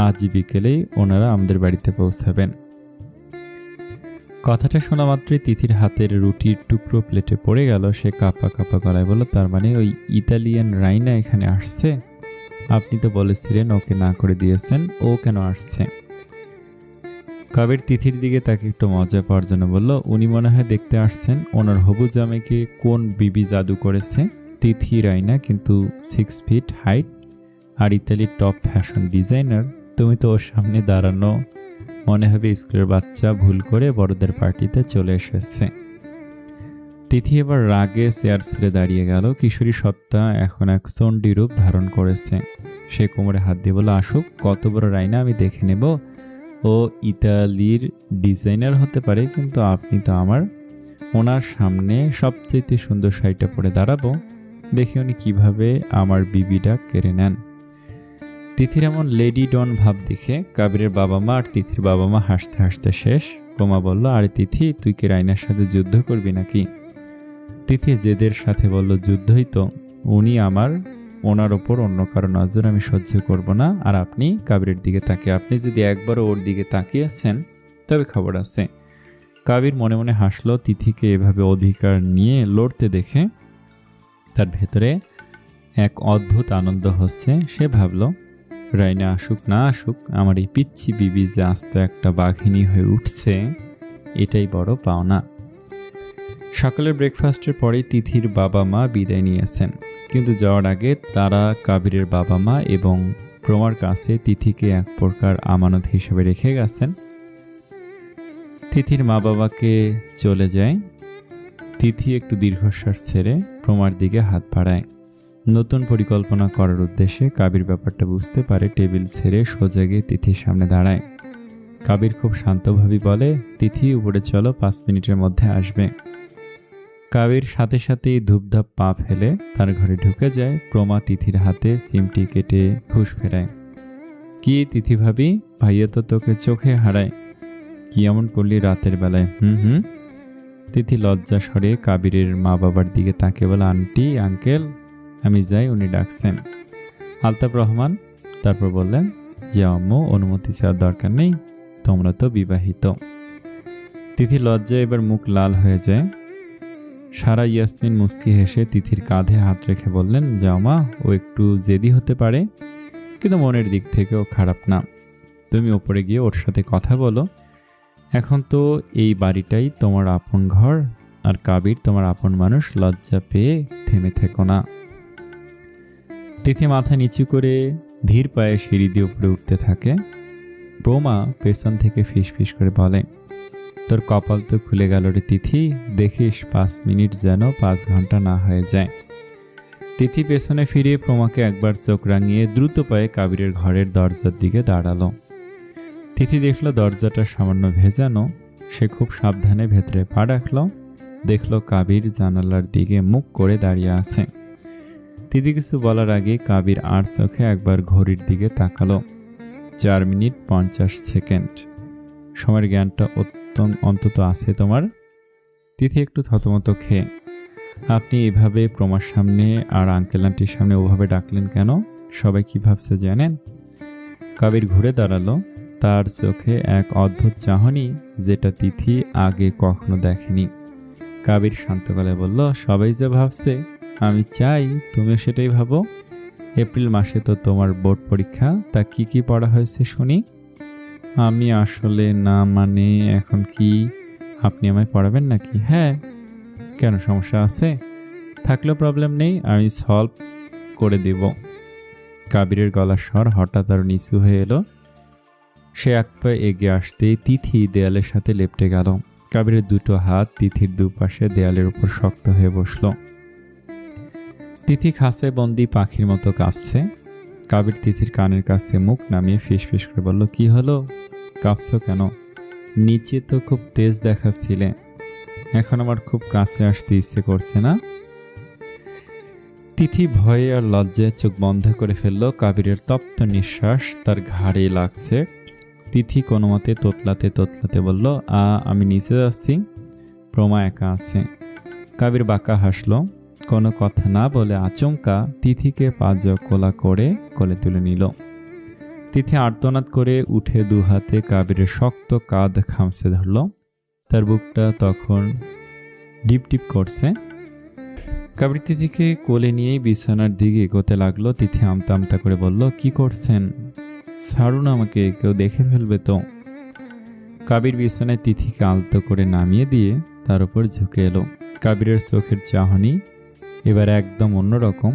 আজ বিকেলেই ওনারা আমাদের বাড়িতে পৌঁছাবেন। কথাটা শোনা মাত্রই তিথির হাতের রুটির টুকরো প্লেটে পড়ে গেল। সে কাঁপা কাঁপা গলায় বলল, তার মানে ওই ইতালিয়ান রাইনা এখানে আসছে? আপনি তো বলেছিলেন ওকে না করে দিয়েছেন, ও কেন আসছে? কাবির তিথির দিকে তাকে একটু মজা পাওয়ার জন্য বলল, উনি মনে হয় দেখতে আসছেন ওনার হবু জামাইকে কোন বিবি জাদু করেছে। তিথি রাইনা কিন্তু 6 ফিট হাইট আর ইতালির টপ ফ্যাশন ডিজাইনার। তুমি তো ওর সামনে দাঁড়ানো মনে হবে স্কুলের বাচ্চা ভুল করে বড়দের পার্টিতে চলে এসেছে। তিথি এবার রাগে চেয়ার ছেড়ে দাঁড়িয়ে গেল। কিশোরী সত্তা এখন এক চণ্ডী রূপ ধারণ করেছে। সে কোমরে হাত দিয়ে বলে, আসুক, কত বড় রাইনা আমি দেখে নেব। ও ইতালির ডিজাইনার হতে পারে, কিন্তু আপনি তো ওনার সামনে সবচেয়ে সুন্দর শাড়িটা পরে দাঁড়াবো, দেখি উনি কিভাবে আমার বিবিটা কেড়ে নেন। তিথির এমন লেডি ডন ভাব দেখে কাবিরের বাবা মা আর তিথির বাবা মা হাসতে হাসতে শেষ। প্রমা বলল, আরে তিথি, তুই কি রাইনার সাথে যুদ্ধ করবি নাকি? তিথি জেদের সাথে বলল, যুদ্ধই তো, ওনার ওপর অন্য কারো নজর আমি সহ্য করব না। আর আপনি কাবিরের দিকে তাকিয়ে, আপনি যদি একবারও ওর দিকে তাকিয়েছেন তবে খবর আছে। কাবির মনে মনে হাসলো। তিথিকে এভাবে অধিকার নিয়ে লড়তে দেখে তার ভেতরে এক অদ্ভুত আনন্দ হচ্ছে। সে ভাবল, রাইনা আসুক না আসুক, আমার এই পিচ্ছি বিবি যে আস্ত একটা বাঘিনী হয়ে উঠছে, এটাই বড় পাওনা। সকালের ব্রেকফাস্টের পরেই তিথির বাবা মা বিদায় নিয়েছেন, কিন্তু যাওয়ার আগে তারা কাবিরের বাবা মা এবং প্রমার কাছে তিথিকে এক প্রকার আমানত হিসেবে রেখে গেছেন। তিথির মা বাবাকে চলে যায়। তিথি একটু দীর্ঘশ্বাস ছেড়ে প্রমার দিকে হাত বাড়ায়। নতুন পরিকল্পনা করার উদ্দেশ্যে কাবির ব্যাপারটা বুঝতে পারে। টেবিল ছেড়ে সোজা গিয়ে তিথির সামনে দাঁড়ায়। কাবির খুব শান্তভাবে বলে, তিথি উপরে চলো, 5 মিনিটের মধ্যে আসবে। কাবির সাথে সাথেই ধূপধাপ পা ফেলে তার ঘরে ঢুকে যায়। প্রমা তিথির হাতে সিমটি কেটে হুঁশ ফেরায়। কি তিথি ভাবি, ভাইয়া তো তোকে চোখে হারায়, কি এমন করলি রাতের বেলায়? তিথি লজ্জা স্বরে কাবিরের মা বাবার দিকে তাকে বলে, আন্টি আঙ্কেল আমি যাই, উনি ডাকছেন। আলতাফ রহমান তারপর বললেন, যে আম্মু, অনুমতি চাওয়ার দরকার নেই, তোমরা তো বিবাহিত। তিথি লজ্জায় এবার মুখ লাল হয়ে যায়। সারা ইয়াসমিন মুস্কি হেসে তিথির কাঁধে হাত রেখে বললেন, যাও মা, ও একটু জেদি হতে পারে, কিন্তু মনের দিক থেকেও খারাপ না। তুমি ওপরে গিয়ে ওর সাথে কথা বলো। এখন তো এই বাড়িটাই তোমার আপন ঘর, আর কাবির তোমার আপন মানুষ, লজ্জা পেয়ে থেমে থেকো না। তিথি মাথা নিচু করে ধীর পায়ে সিঁড়ি দিয়ে উপরে উঠতে থাকে। প্রমা পেছন থেকে ফিসফিস করে বলে, তোর কপাল তো খুলে গেল রে তিথি, দেখিস 5 মিনিট যেন 5 ঘন্টা না হয়ে যায়। তিথি পেছনে ফিরে প্রমাকে একবার চোখ রাঙিয়ে দ্রুত পায়ে কাবিরের ঘরের দরজার দিকে দাঁড়ালো। তিথি দেখল দরজাটা সামান্য ভেজানো। সে খুব সাবধানে ভেতরে পা রাখল। দেখল কাবির জানালার দিকে মুখ করে দাঁড়িয়ে আছে। তিথি কিছু বলার আগে কাবির আর চোখে একবার ঘড়ির দিকে তাকালো। 4 মিনিট 50 সেকেন্ড। সময়ের জ্ঞানটা অন্তত আছে তোমার? তিথি একটু থতমত খেয়ে, আপনি এভাবে প্রমার সামনে আর আঙ্কেল আন্টির সামনে ওভাবে ডাকলেন কেন? সবাই কি ভাবছে জানেন? কাবির ঘুরে দাঁড়ালো। তার চোখে এক অদ্ভুত চাহনি, যেটা তিথি আগে কখনো দেখেনি। কাবির শান্ত গলায় বলল, সবাই যে ভাবছে, আমি চাই তুমিও সেটাই ভাবো। এপ্রিল মাসে তো তোমার বোর্ড পরীক্ষা, তা কি পড়া হয়েছে শুনি? আমি আসলে না, মানে এখন কি আপনি আমায় পড়াবেন নাকি? হ্যাঁ, কেন সমস্যা আছে? থাকলেও প্রবলেম নেই, আমি সলভ করে দেব। কাবিরের গলার স্বর হঠাৎ আরো নিচু হয়ে এলো। সে এক পা এগিয়ে আসতেই তিথি দেয়ালের সাথে লেপটে গেল। কাবিরের দুটো হাত তিথির দুপাশে দেয়ালের উপর শক্ত হয়ে বসল। তিথি খাঁচায় বন্দি পাখির মতো কাঁপছে। কাবির তিথির কানের কাছে মুখ নামিয়ে ফিসফিস করে বলল, কি হলো, কাঁপছো কেন? নিচে তো খুব তেজ দেখাচ্ছিলে, এখন আমার খুব কাছে আসতে ইচ্ছে করছে না? তিথি ভয়ে আর লজ্জায় চোখ বন্ধ করে ফেলল। কাবিরের তপ্ত নিঃশ্বাস তার ঘাড়ে লাগছে। তিথি কোনো মতে তোতলাতে তোতলাতে বলল, আমি নিচে যাচ্ছি, প্রমা একা আছে। কাবির বাঁকা হাসল। কোনো কথা না বলে আচমকা তিথিকে পাঁজা কোলা করে কোলে তুলে নিল। তিথি আর্তনাদ করে উঠে 2 হাতে কাবিরের শক্ত কাঁধ খামছে ধরল। তার বুকটা তখন ডিপ ডিপ করছে। কাবির তিথিকে কোলে নিয়েই বিছানার দিকে এগোতে লাগলো। তিথি আমতা আমতা করে বলল, কি করছেন? ছাড়ুন আমাকে, কেউ দেখে ফেলবে তো। কাবির বিছানায় তিথিকে আলতো করে নামিয়ে দিয়ে তার উপর ঝুঁকে এলো। কাবিরের চোখের চাহনি এবার একদম অন্যরকম,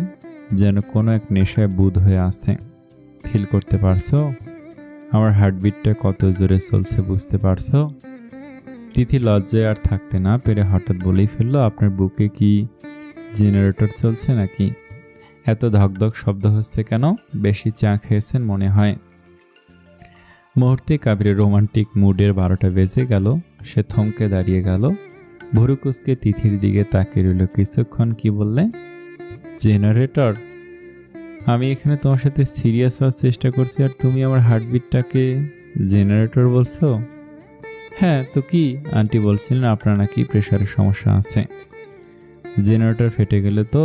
যেন কোনো এক নেশায় বুঁদ হয়ে আছে। ফিল করতে পারছো? আমার হার্টবিটটা কত জোরে চলছে বুঝতে পারছো? তিথি লজ্জায় আর থাকতে না পেরে হঠাৎ বলেই ফেললো, আপনার বুকে কি জেনারেটর চলছে নাকি? এত ধকধক শব্দ হচ্ছে কেন? বেশি চা খেয়েছেন মনে হয়। মুহূর্তে কাবিরের রোমান্টিক মুডের 12টা বেজে গেল। সে থমকে দাঁড়িয়ে গেল, ভুরু কুঁচকে তিথির দিকে তাকিয়ে রইল কিছুক্ষণ। কি বললে? জেনারেটর? আমি এখানে তোমার সাথে সিরিয়াস হওয়ার চেষ্টা করছি আর তুমি আমার হার্টবিটটাকে জেনারেটর বলছো? হ্যাঁ তো কি, আন্টি বলছিলেন আপনার নাকি প্রেশারের সমস্যা আছে। জেনারেটর ফেটে গেলে তো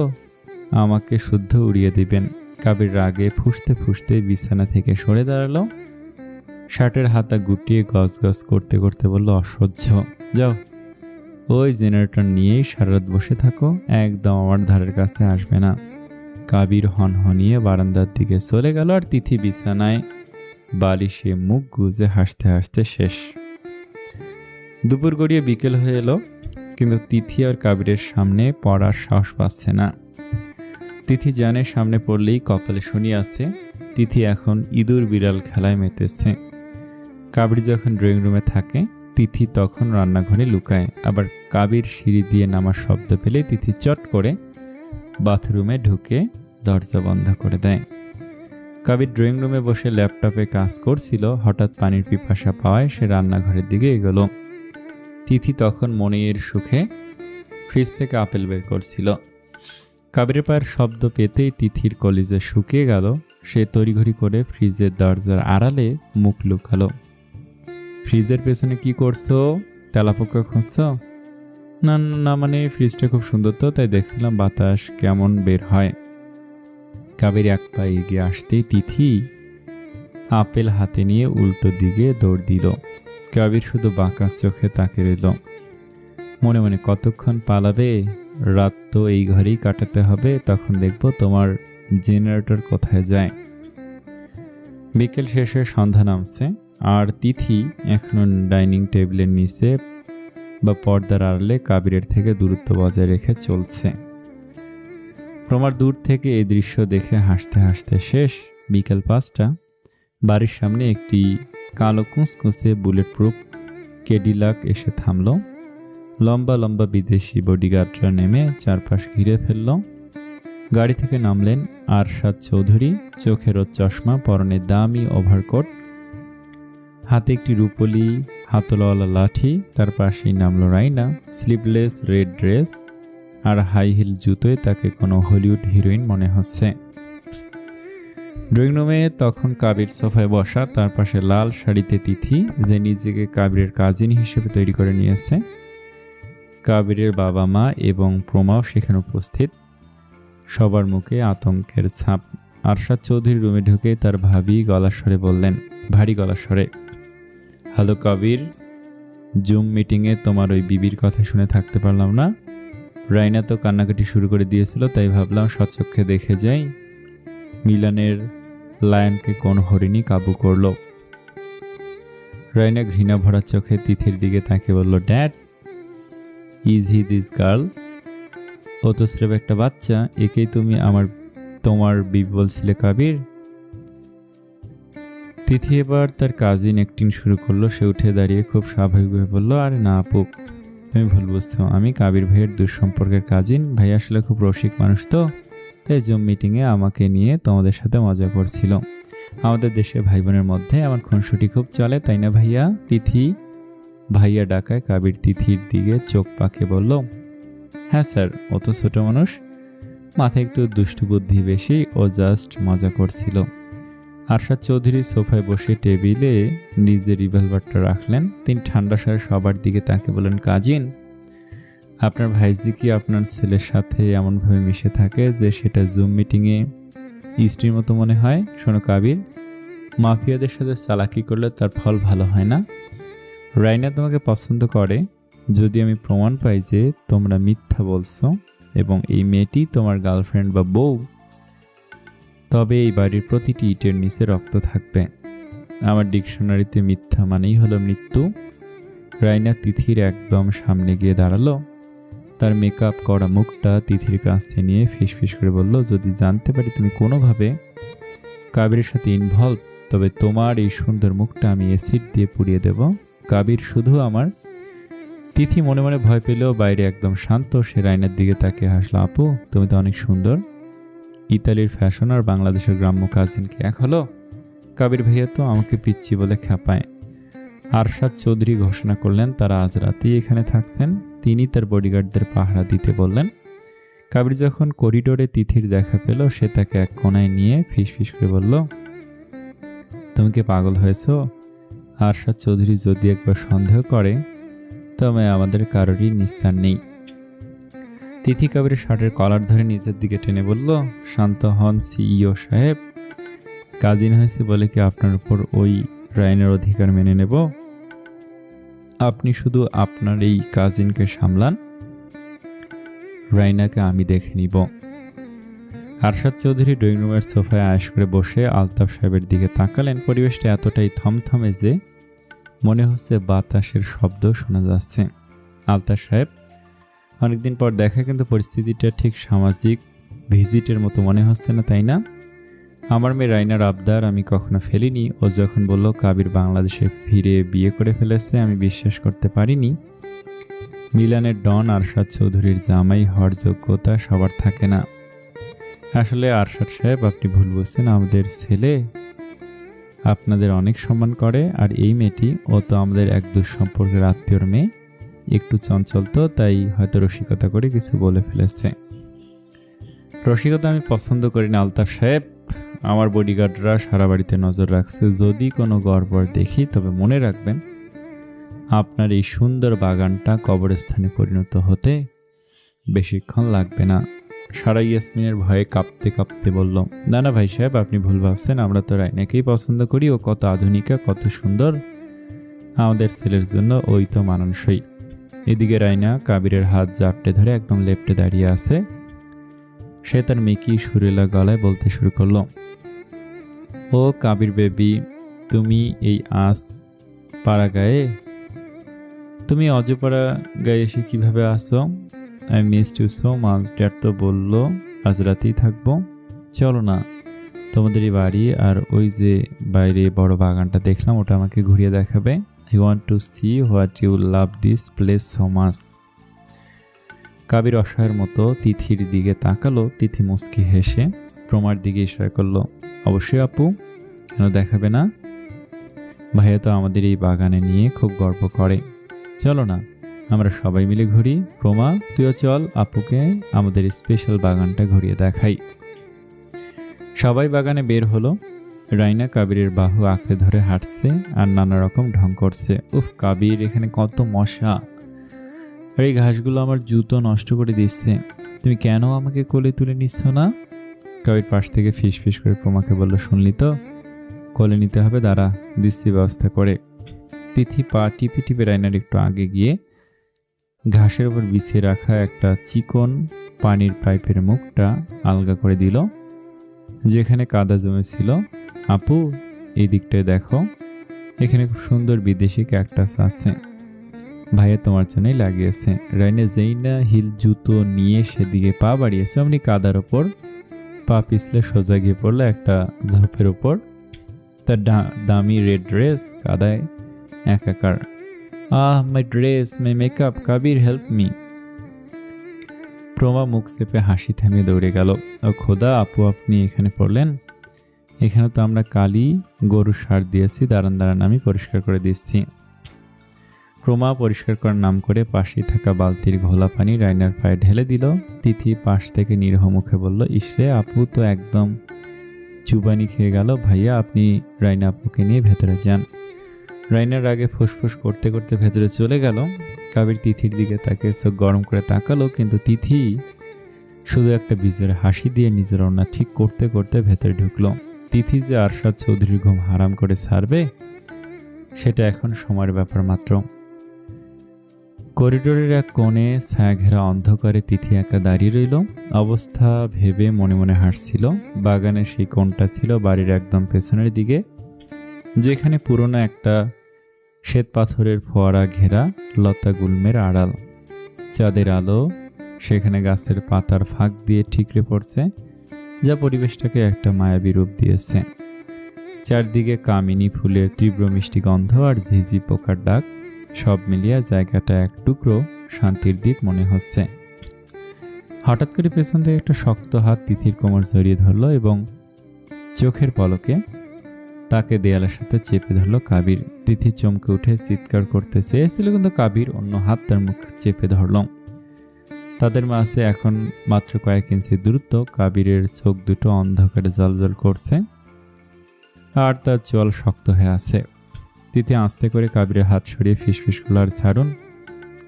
আমাকে শুদ্ধ উড়িয়ে দিবেন। কাবির রাগে ফুঁসতে ফুঁসতে বিছানা থেকে সরে দাঁড়ালো। শার্টের হাতা গুটিয়ে গজ গজ করতে করতে বলল, অসহ্য, যাও ওই জেনারেটর নিয়েই সারা রাত বসে থাকো, একদম আমার ধারের কাছে আসবে না। কাবির হনহনিয়ে বারান্দার দিকে চলে গেল আর তিথি বিছানায় বালিশে মুখ গুজে হাসতে হাসতে শেষ। দুপুর গড়িয়ে বিকেল হয়ে এলো, কিন্তু তিথি আর কাবিরের সামনে পড়ার সাহস পাচ্ছে না। তিথি জানে সামনে পড়লেই কপালে শনি আছে। তিথি এখন ইঁদুর বিড়াল খেলায় মেতেছে। কাবির যখন ড্রয়িং রুমে থাকে, তিথি তখন রান্নাঘরে লুকায়। আবার কাবির সিঁড়ি দিয়ে নামার শব্দ পেলে তিথি চট করে বাথরুমে ঢুকে দরজা বন্ধ করে দেয়। কাবির ড্রয়িং রুমে বসে ল্যাপটপে কাজ করছিল। হঠাৎ পানির পিপাসা পাওয়ায় সে রান্নাঘরের দিকে এগোলো। তিথি তখন মনের সুখে ফ্রিজ থেকে আপেল বের করছিল। কাবিরের পায়ের শব্দ পেতেই তিথির কলিজে শুকিয়ে গেল। সে তড়িঘড়ি করে ফ্রিজের দরজার আড়ালে মুখ লুকালো। ফ্রিজের পেছনে কি করছো? তেলাপোকা খুঁজছো? না না, মানে ফ্রিজটা খুব সুন্দর তো, তাই দেখছিলাম বাতাস কেমন বের হয়। কাবির এক পা এগিয়ে আসতেই তিথি আপেল হাতে নিয়ে উল্টো দিকে দৌড় দিল। কাবির শুধু বাঁকা চোখে তাকিয়ে রইল। মনে মনে, কতক্ষণ পালাবে? রাত তো এই ঘরেই কাটাতে হবে, তখন দেখবো তোমার জেনারেটর কোথায় যায়। বিকেল শেষে সন্ধ্যা নামছে আর তিথি এখনো ডাইনিং টেবিলের নিচে বা পর্দার আড়ালে কাবিরের থেকে দূরত্ব বজায় রেখে চলছে। প্রমার দূর থেকে এই দৃশ্য দেখে হাসতে হাসতে শেষ। বিকেল 5টা, বাড়ির সামনে একটি কালো কুঁচকুঁচে বুলেট প্রুফ কেডিলাক এসে থামল। লম্বা লম্বা বিদেশি বডিগার্ডরা নেমে চারপাশ ঘিরে ফেলল। গাড়ি থেকে নামলেন আরশাদ চৌধুরী, চোখের চশমা, পরনে দামি ওভারকোট, হাতে একটি রূপলি হাতলওয়ালা লাঠি। তার পাশেই নামল রাইনা, স্লিভলেস রেড ড্রেস আর হাই হিল জুতোয় তাকে কোনো হলিউড হিরোইন মনে হচ্ছে। ড্রয়িং রুমে তখন কাবির সোফায় বসা, তার পাশে লাল শাড়িতে তিথি, যে নিজেকে কাবিরের কাজিন হিসেবে তৈরি করে নিয়েছে। কাবিরের বাবা মা এবং প্রমাও সেখানে উপস্থিত। সবার মুখে আতঙ্কের ছাপ। আরশাদ চৌধুরী রুমে ঢুকে তার ভাবি গলার স্বরে বললেন, ভারী গলার স্বরে, হ্যালো কাবির, জুম মিটিংয়ে তোমার ওই বিবির কথা শুনে থাকতে পারলাম না। রাইনা তো কান্নাকাটি শুরু করে দিয়েছিল, তাই ভাবলাম স্বচক্ষে দেখে যাই মিলানের লায়নকে কোন হরিণী কাবু করলো। রাইনা ঘৃণা ভরা চোখে তিথির দিকে তাকিয়ে বলল, dad, is he this girl? ও তো স্রেফ একটা বাচ্চা, একেই তুমি তোমার বিবি বলছিলে কাবির? তিথি এবার তার কাজিন অ্যাক্টিং শুরু করলো। সে উঠে দাঁড়িয়ে খুব স্বাভাবিকভাবে বলল, আরে না আপু, তুমি ভুল বুঝছো, আমি কাবির ভাইয়ের দুঃসম্পর্কের কাজিন। ভাই আসলে খুব রসিক মানুষ তো, তাই জুম মিটিংয়ে আমাকে নিয়ে তোমাদের সাথে মজা করছিল। আমাদের দেশে ভাই বোনের মধ্যে আমার খুনসুটি খুব চলে, তাই না ভাইয়া? তিথি ভাইয়া ডাকায় কাবির তিথির দিকে চোখ পাকে বলল, হ্যাঁ স্যার, ও তো ছোট মানুষ, মাথায় একটু দুষ্টু বুদ্ধি বেশি, ও জাস্ট মজা করছিল। আরশাদ চৌধুরী সোফায় বসে টেবিলে নিজের রিভলভারটা রাখলেন। তিনি ঠান্ডা স্বরে সবার দিকে তাকে বলেন, কাজিন, আপনার ভাইজি কি আপনার ছেলের সাথে এমনভাবে মিশে থাকে যে সেটা জুম মিটিংয়ে স্ত্রীর মতো মনে হয়? শোনো কাবির, মাফিয়াদের সাথে চালাকি করলে তার ফল ভালো হয় না। রাইনা তোমাকে পছন্দ করে। যদি আমি প্রমাণ পাই যে তোমরা মিথ্যা বলছো এবং এই মেয়েটি তোমার গার্লফ্রেন্ড বা বউ, তবে এই বাড়ির প্রতিটি ইটের নিচে রক্ত থাকবে। আমার ডিকশনারিতে মিথ্যা মানেই হলো মৃত্যু। রাইনা তিথির একদম সামনে গিয়ে দাঁড়ালো, তার মেকআপ করা মুখটা তিথির কাছে নিয়ে ফিসফিস করে বলল, যদি জানতে পারি তুমি কোনোভাবে কাবিরের সাথে ইনভলভ, তবে তোমার এই সুন্দর মুখটা আমি অ্যাসিড দিয়ে পুড়িয়ে দেব। কাবির শুধু আমার। তিথি মনে মনে ভয় পেলেও বাইরে একদম শান্ত। সে রাইনার দিকে তাকিয়ে হাসলো, আপু তুমি তো অনেক সুন্দর। ইতালির ফ্যাশন আর বাংলাদেশের গ্রাম্য কাজিনকে এক হলো। কাবির ভাইয়া তো আমাকে পিচ্ছি বলে খেপায়। আরশাদ চৌধুরী ঘোষণা করলেন তারা আজ রাতেই এখানে থাকছেন। তিনি তার বডিগার্ডদের পাহারা দিতে বললেন। কাবির যখন করিডোরে তিথির দেখা পেল, সে তাকে এক কোনায় নিয়ে ফিসফিস করে বলল, তুমি কি পাগল হয়েছ? আরশাদ চৌধুরী যদি একবার সন্দেহ করে তবে আমাদের কারোরই নিস্তার নেই। তিথি কাবিরের শার্টের কলার ধরে নিজের দিকে টেনে বলল, শান্ত হন সিইও সাহেব, কাজিন হয়েছে বলে কি আপনার উপর ওই রাইনের অধিকার মেনে নেব? আপনি শুধু আপনার এই কাজিনকে সামলান, রাইনাকে আমি দেখে নিব। আরশাদ চৌধুরী ড্রয়িং রুমের সোফায় আয়েশ করে বসে আলতাফ সাহেবের দিকে তাকালেন। পরিবেশটা এতটাই থমথমে যে মনে হচ্ছে বাতাসের শব্দ শোনা যাচ্ছে। আলতাফ সাহেব, অনেকদিন পর দেখা, কিন্তু পরিস্থিতিটা ঠিক সামাজিক ভিজিটের মতো মনে হচ্ছে না, তাই না? আমার মেয়ে রাইনার আবদার আমি কখনো ফেলিনি। ও যখন বলল কাবির বাংলাদেশে ফিরে বিয়ে করে ফেলেছে, আমি বিশ্বাস করতে পারিনি। মিলানের ডন আরশাদ চৌধুরীর জামাই হওয়ার যোগ্যতা সবার থাকে না। আসলে আরশাদ সাহেব, আপনি ভুল বুঝছেন। আমাদের ছেলে আপনাদের অনেক সম্মান করে, আর এই মেয়েটি ও তো আমাদের এক দুঃসম্পর্কের আত্মীয়র মেয়ে, একটু চঞ্চল তো, তাই হয়তো রসিকতা করে কিছু বলে ফেলেছে। রসিকতা আমি পছন্দ করি না আলতাফ সাহেব। আমার বডিগার্ডরা সারা বাড়িতে নজর রাখছে। যদি কোনো গড়বড় দেখি তবে মনে রাখবেন আপনার এই সুন্দর বাগানটা কবরস্থানে পরিণত হতে বেশিক্ষণ লাগবে না। সারা ইয়াসমিনের ভয়ে কাঁপতে কাঁপতে বলল, না না ভাই সাহেব, আপনি ভুল ভাবছেন। আমরা তো রাইনাকেই পছন্দ করি। ও কত আধুনিকা, কত সুন্দর। আমাদের ছেলের জন্য ওই তো মানানসই। এদিকে রাইনা কাবিরের হাত জাপটে ধরে একদম লেপ্টে দাঁড়িয়ে আছে। সে তার মেকি সুরেলা গলায় বলতে শুরু করলো, ও কাবির বেবি, তুমি এই পাড়া গায়ে, তুমি অজপাড়া গায়ে এসে কিভাবে আসো? I missed you so much. Dad তো বললো আজ রাতেই থাকবো। চলো না তোমাদেরই বাড়ি, আর ওই যে বাইরে বড় বাগানটা দেখলাম, ওটা আমাকে ঘুরিয়ে দেখাবে। I want to see what you love this place so much. Kabir অসহায়ের মতো তিথির দিকে তাকালো। তিথি মুচকি হেসে প্রমার দিকে ইশারা করলো, অবশ্যই আপু, কেন দেখাবে না? ভাইয়া তো আমাদের এই বাগানে নিয়ে খুব গর্ব করে। চলো না আমরা সবাই মিলে ঘুরি। প্রমা, তুইও চল, আপুকে আমাদের স্পেশাল বাগানটা ঘুরিয়ে দেখাই। সবাই বাগানে বের হলো। রাইনা কাবিরের বাহু আঁকড়ে ধরে হাঁটছে আর নানা রকম ঢং করছে। উফ কাবির, এখানে কত মশা, আর এই ঘাসগুলো আমার জুতো নষ্ট করে দিচ্ছে। তুমি কেন আমাকে কোলে তুলে নিচ্ছ না? কাবির পাশ থেকে ফিস ফিস করে প্রমাকে বলল, শুনলি তো, কোলে নিতে হবে, দাঁড়া দিচ্ছি ব্যবস্থা করে। তিথি পা টিপে টিপে রাইনার একটু আগে গিয়ে ঘাসের উপর বিছিয়ে রাখা একটা চিকন পানির পাইপের মুখটা আলগা করে দিল, যেখানে কাদা জমেছিল। আপু, এই দিকটায় দেখো, এখানে খুব সুন্দর বিদেশি ক্যাকটাস আছে, ভাইয়া তোমার জন্যই লাগিয়েছে। রাইনা যেই না হিল জুতো নিয়ে সেদিকে পা বাড়িয়েছে, অমনি কাদার ওপর পা পিছলে সোজা গিয়ে পড়লো একটা ঝোপের ওপর। তার দামি রেড ড্রেস কাদায় একাকার। My dress, my makeup, Kabir help me. Proma মুখ চেপে হাসি থামিয়ে দৌড়ে গেল। ও খোদা, আপু আপনি এখানে পড়লেন? এখানে তো আমরা কালি গরু সার দিয়েছি, দাঁড়ান দাঁড়ান আমি পরিষ্কার করে দিচ্ছি। প্রমা পরিষ্কার করার নাম করে পাশেই থাকা বালতির ঘোলা পানি রাইনার পায়ে ঢেলে দিল। তিথি পাশ থেকে নিরহ মুখে বলল, ইসরে, আপু তো একদম চুবানি খেয়ে গেল। ভাইয়া আপনি রাইনা আপুকে নিয়ে ভেতরে যান। রাইনার আগে ফুসফুস করতে করতে ভেতরে চলে গেল। কাবির তিথির দিকে তাকে চোখ গরম করে তাকালো, কিন্তু তিথি শুধু একটা বিজয়ের হাসি দিয়ে নিজের ওড়না ঠিক করতে করতে ভেতরে ঢুকলো। তিথি যে আরশাদ চৌধুরীর ঘুম হারাম করে ছাড়বে সেটা এখন সময়ের ব্যাপার মাত্র। করিডোরের এক কোণে ছায়া ঘেরা অন্ধকারে তিথি একা দাঁড়িয়ে রইল। অবস্থা ভেবে মনে মনে হাসছিল। বাগানের সেই কোণটা ছিল বাড়ির একদম পেছনের দিকে, যেখানে পুরনো একটা শ্বেত পাথরের ফোয়ারা ঘেরা লতা গুল্মের আড়াল, চাঁদের আলো সেখানে গাছের পাতার ফাঁক দিয়ে ঠিকরে পড়ছে, যা পরিবেশটাকে একটা মায়াবী রূপ দিয়েছে। চারদিকে কামিনী ফুলের তীব্র মিষ্টি গন্ধ আর ঝিঝি পোকার ডাক, সব মিলিয়ে জায়গাটা এক টুকরো শান্তির দ্বীপ মনে হচ্ছে। হঠাৎ করে পেছন থেকে একটা শক্ত হাত তিথির কোমর জড়িয়ে ধরল এবং চোখের পলকে তাকে দেয়ালের সাথে চেপে ধরল কাবির। তিথি চমকে উঠে চিৎকার করতে চেয়েছিল, কিন্তু কাবির অন্য হাত তার মুখ চেপে ধরল। তাদের মাঝে এখন মাত্র কয়েক ইঞ্চি দূরত্ব। কাবিরের চোখ দুটো অন্ধকারে জলজল করছে আর তার চোয়াল শক্ত হয়ে আছে। তিথি আস্তে করে কাবিরের হাত সরিয়ে ফিসফিস করল, আর ছাড়ুন,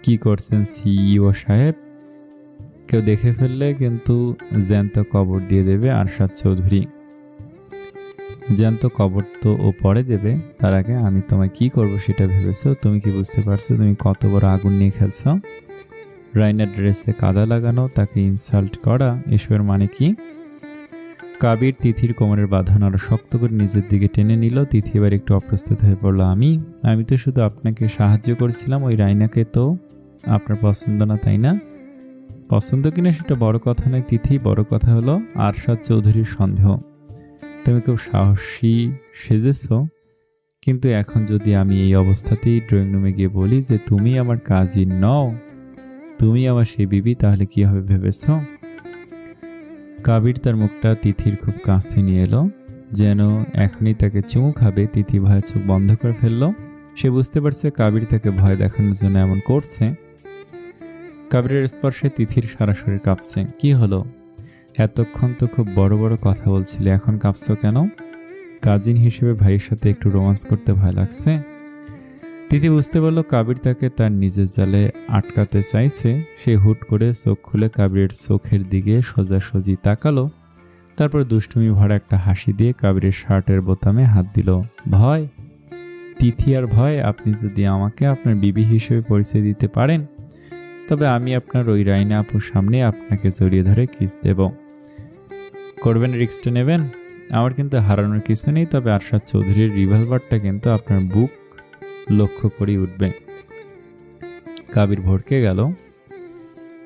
কি করছেন সিইও সাহেব? কেউ দেখে ফেললে কিন্তু জ্যান্ত কবর দিয়ে দেবে আরশাদ চৌধুরী। জ্যান্ত কবর তো ও পরে দেবে, তার আগে আমি তোমায় কি করব সেটা ভেবেছো? তুমি কি বুঝতে পারছো তুমি কত বড় আগুন নিয়ে খেলছো? রাইনার ড্রেসে কাদা লাগানো, তাকে ইনসাল্ট করা, এসবের মানে কি? কাবির তিথির কোমরের বাঁধন আরো শক্ত করে নিজের দিকে টেনে নিল। তিথি এবার একটু অপ্রস্তুত হয়ে পড়ল। আমি তো শুধু আপনাকে সাহায্য করেছিলাম। ওই রাইনাকে তো আপনার পছন্দ না, তাই না? পছন্দ কিনা সেটা বড় কথা নয় তিথি, বড় কথা হলো আরশাদ চৌধুরীর সন্দেহ। তুমি খুব সাহসী সেজেছ, কিন্তু এখন যদি আমি এই অবস্থাতেই ড্রয়িং রুমে গিয়ে বলি যে তুমি আমার কাজিন নও, তুমি আমার সেই বিবি, তাহলে কি হবে ভেবেছ? কাবির তার মুখটা তিথির খুব কাছে নিয়ে এলো, যেন এখনই তাকে চুমু খাবে। তিথি ভয়ে চোখ বন্ধ করে ফেললো। সে বুঝতে পারছে কাবির তাকে ভয় দেখানোর জন্য এমন করছে। কাবিরের স্পর্শে তিথির সারা শরীর কাঁপছে। কি হলো? এতক্ষণ তো খুব বড় বড় কথা বলছিলে, এখন কাঁপছো কেন? কাজিন হিসেবে ভাইয়ের সাথে একটু রোমান্স করতে ভয় লাগছে। তিথি বুঝতে পারল কাবির তাকে তার নিজের জালে আটকাতে চাইছে। সে হুট করে চোখ খুলে কাবিরের চোখের দিকে সোজাসুজি তাকালো, তারপর দুষ্টুমি ভরা একটা হাসি দিয়ে কাবিরের শার্টের বোতামে হাত দিল। ভয়? তিথি আর ভয়? আপনি যদি আমাকে আপনার বিবি হিসেবে পরিচয় দিতে পারেন, তবে আমি আপনার ওই রাইনা আপুর সামনে আপনাকে জড়িয়ে ধরে কিস দেব। করবেন? রিস্কটা নেবেন? আমার কিন্তু হারানোর কিছু নেই, তবে আরশাদ চৌধুরীর রিভলভারটা কিন্তু আপনার বুক লক্ষ্য করে উঠবে। কাবির ভড়কে গেল।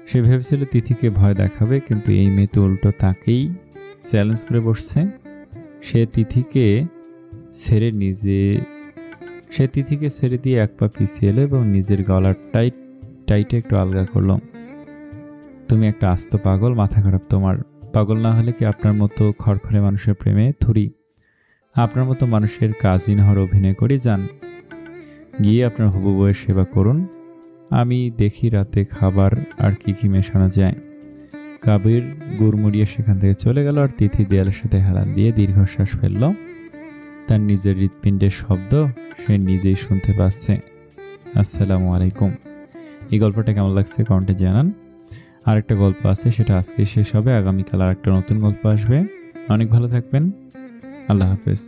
সে ভেবেছিল তিথিকে ভয় দেখাবে, কিন্তু এই মেয়ে তো উল্টো তাকেই চ্যালেঞ্জ করে বসছে। সে তিথিকে ছেড়ে দিয়ে এক পা পিছিয়ে এলো এবং নিজের গলার টাইটে একটু আলগা করল। তুমি একটা আস্ত পাগল, মাথা খারাপ তোমার। পাগল না হলে কি আপনার মতো খড়খড়ে মানুষের প্রেমে থুরি? আপনার মতো মানুষের কাজিন হওয়ার অভিনয় করে যান, গিয়ে আপনার হবু বউয়ের সেবা করুন। আমি দেখি রাতে খাবার আর কি মেশানো যায়। কাবির গুড়মুড়িয়ে সেখান থেকে চলে গেল, আর তিথি দেয়ালের সাথে হেলান দিয়ে দীর্ঘশ্বাস ফেলল। তার নিজের হৃৎপিণ্ডের শব্দ সে নিজেই শুনতে পাচ্ছে। আসসালামু আলাইকুম। এই গল্পটা কেমন লাগছে কমেন্টে জানান। আরেকটা গল্প আছে, সেটা আজকে শেষ হবে। আগামীকাল আরেকটা নতুন গল্প আসবে। অনেক ভালো থাকবেন। আল্লাহ হাফেজ।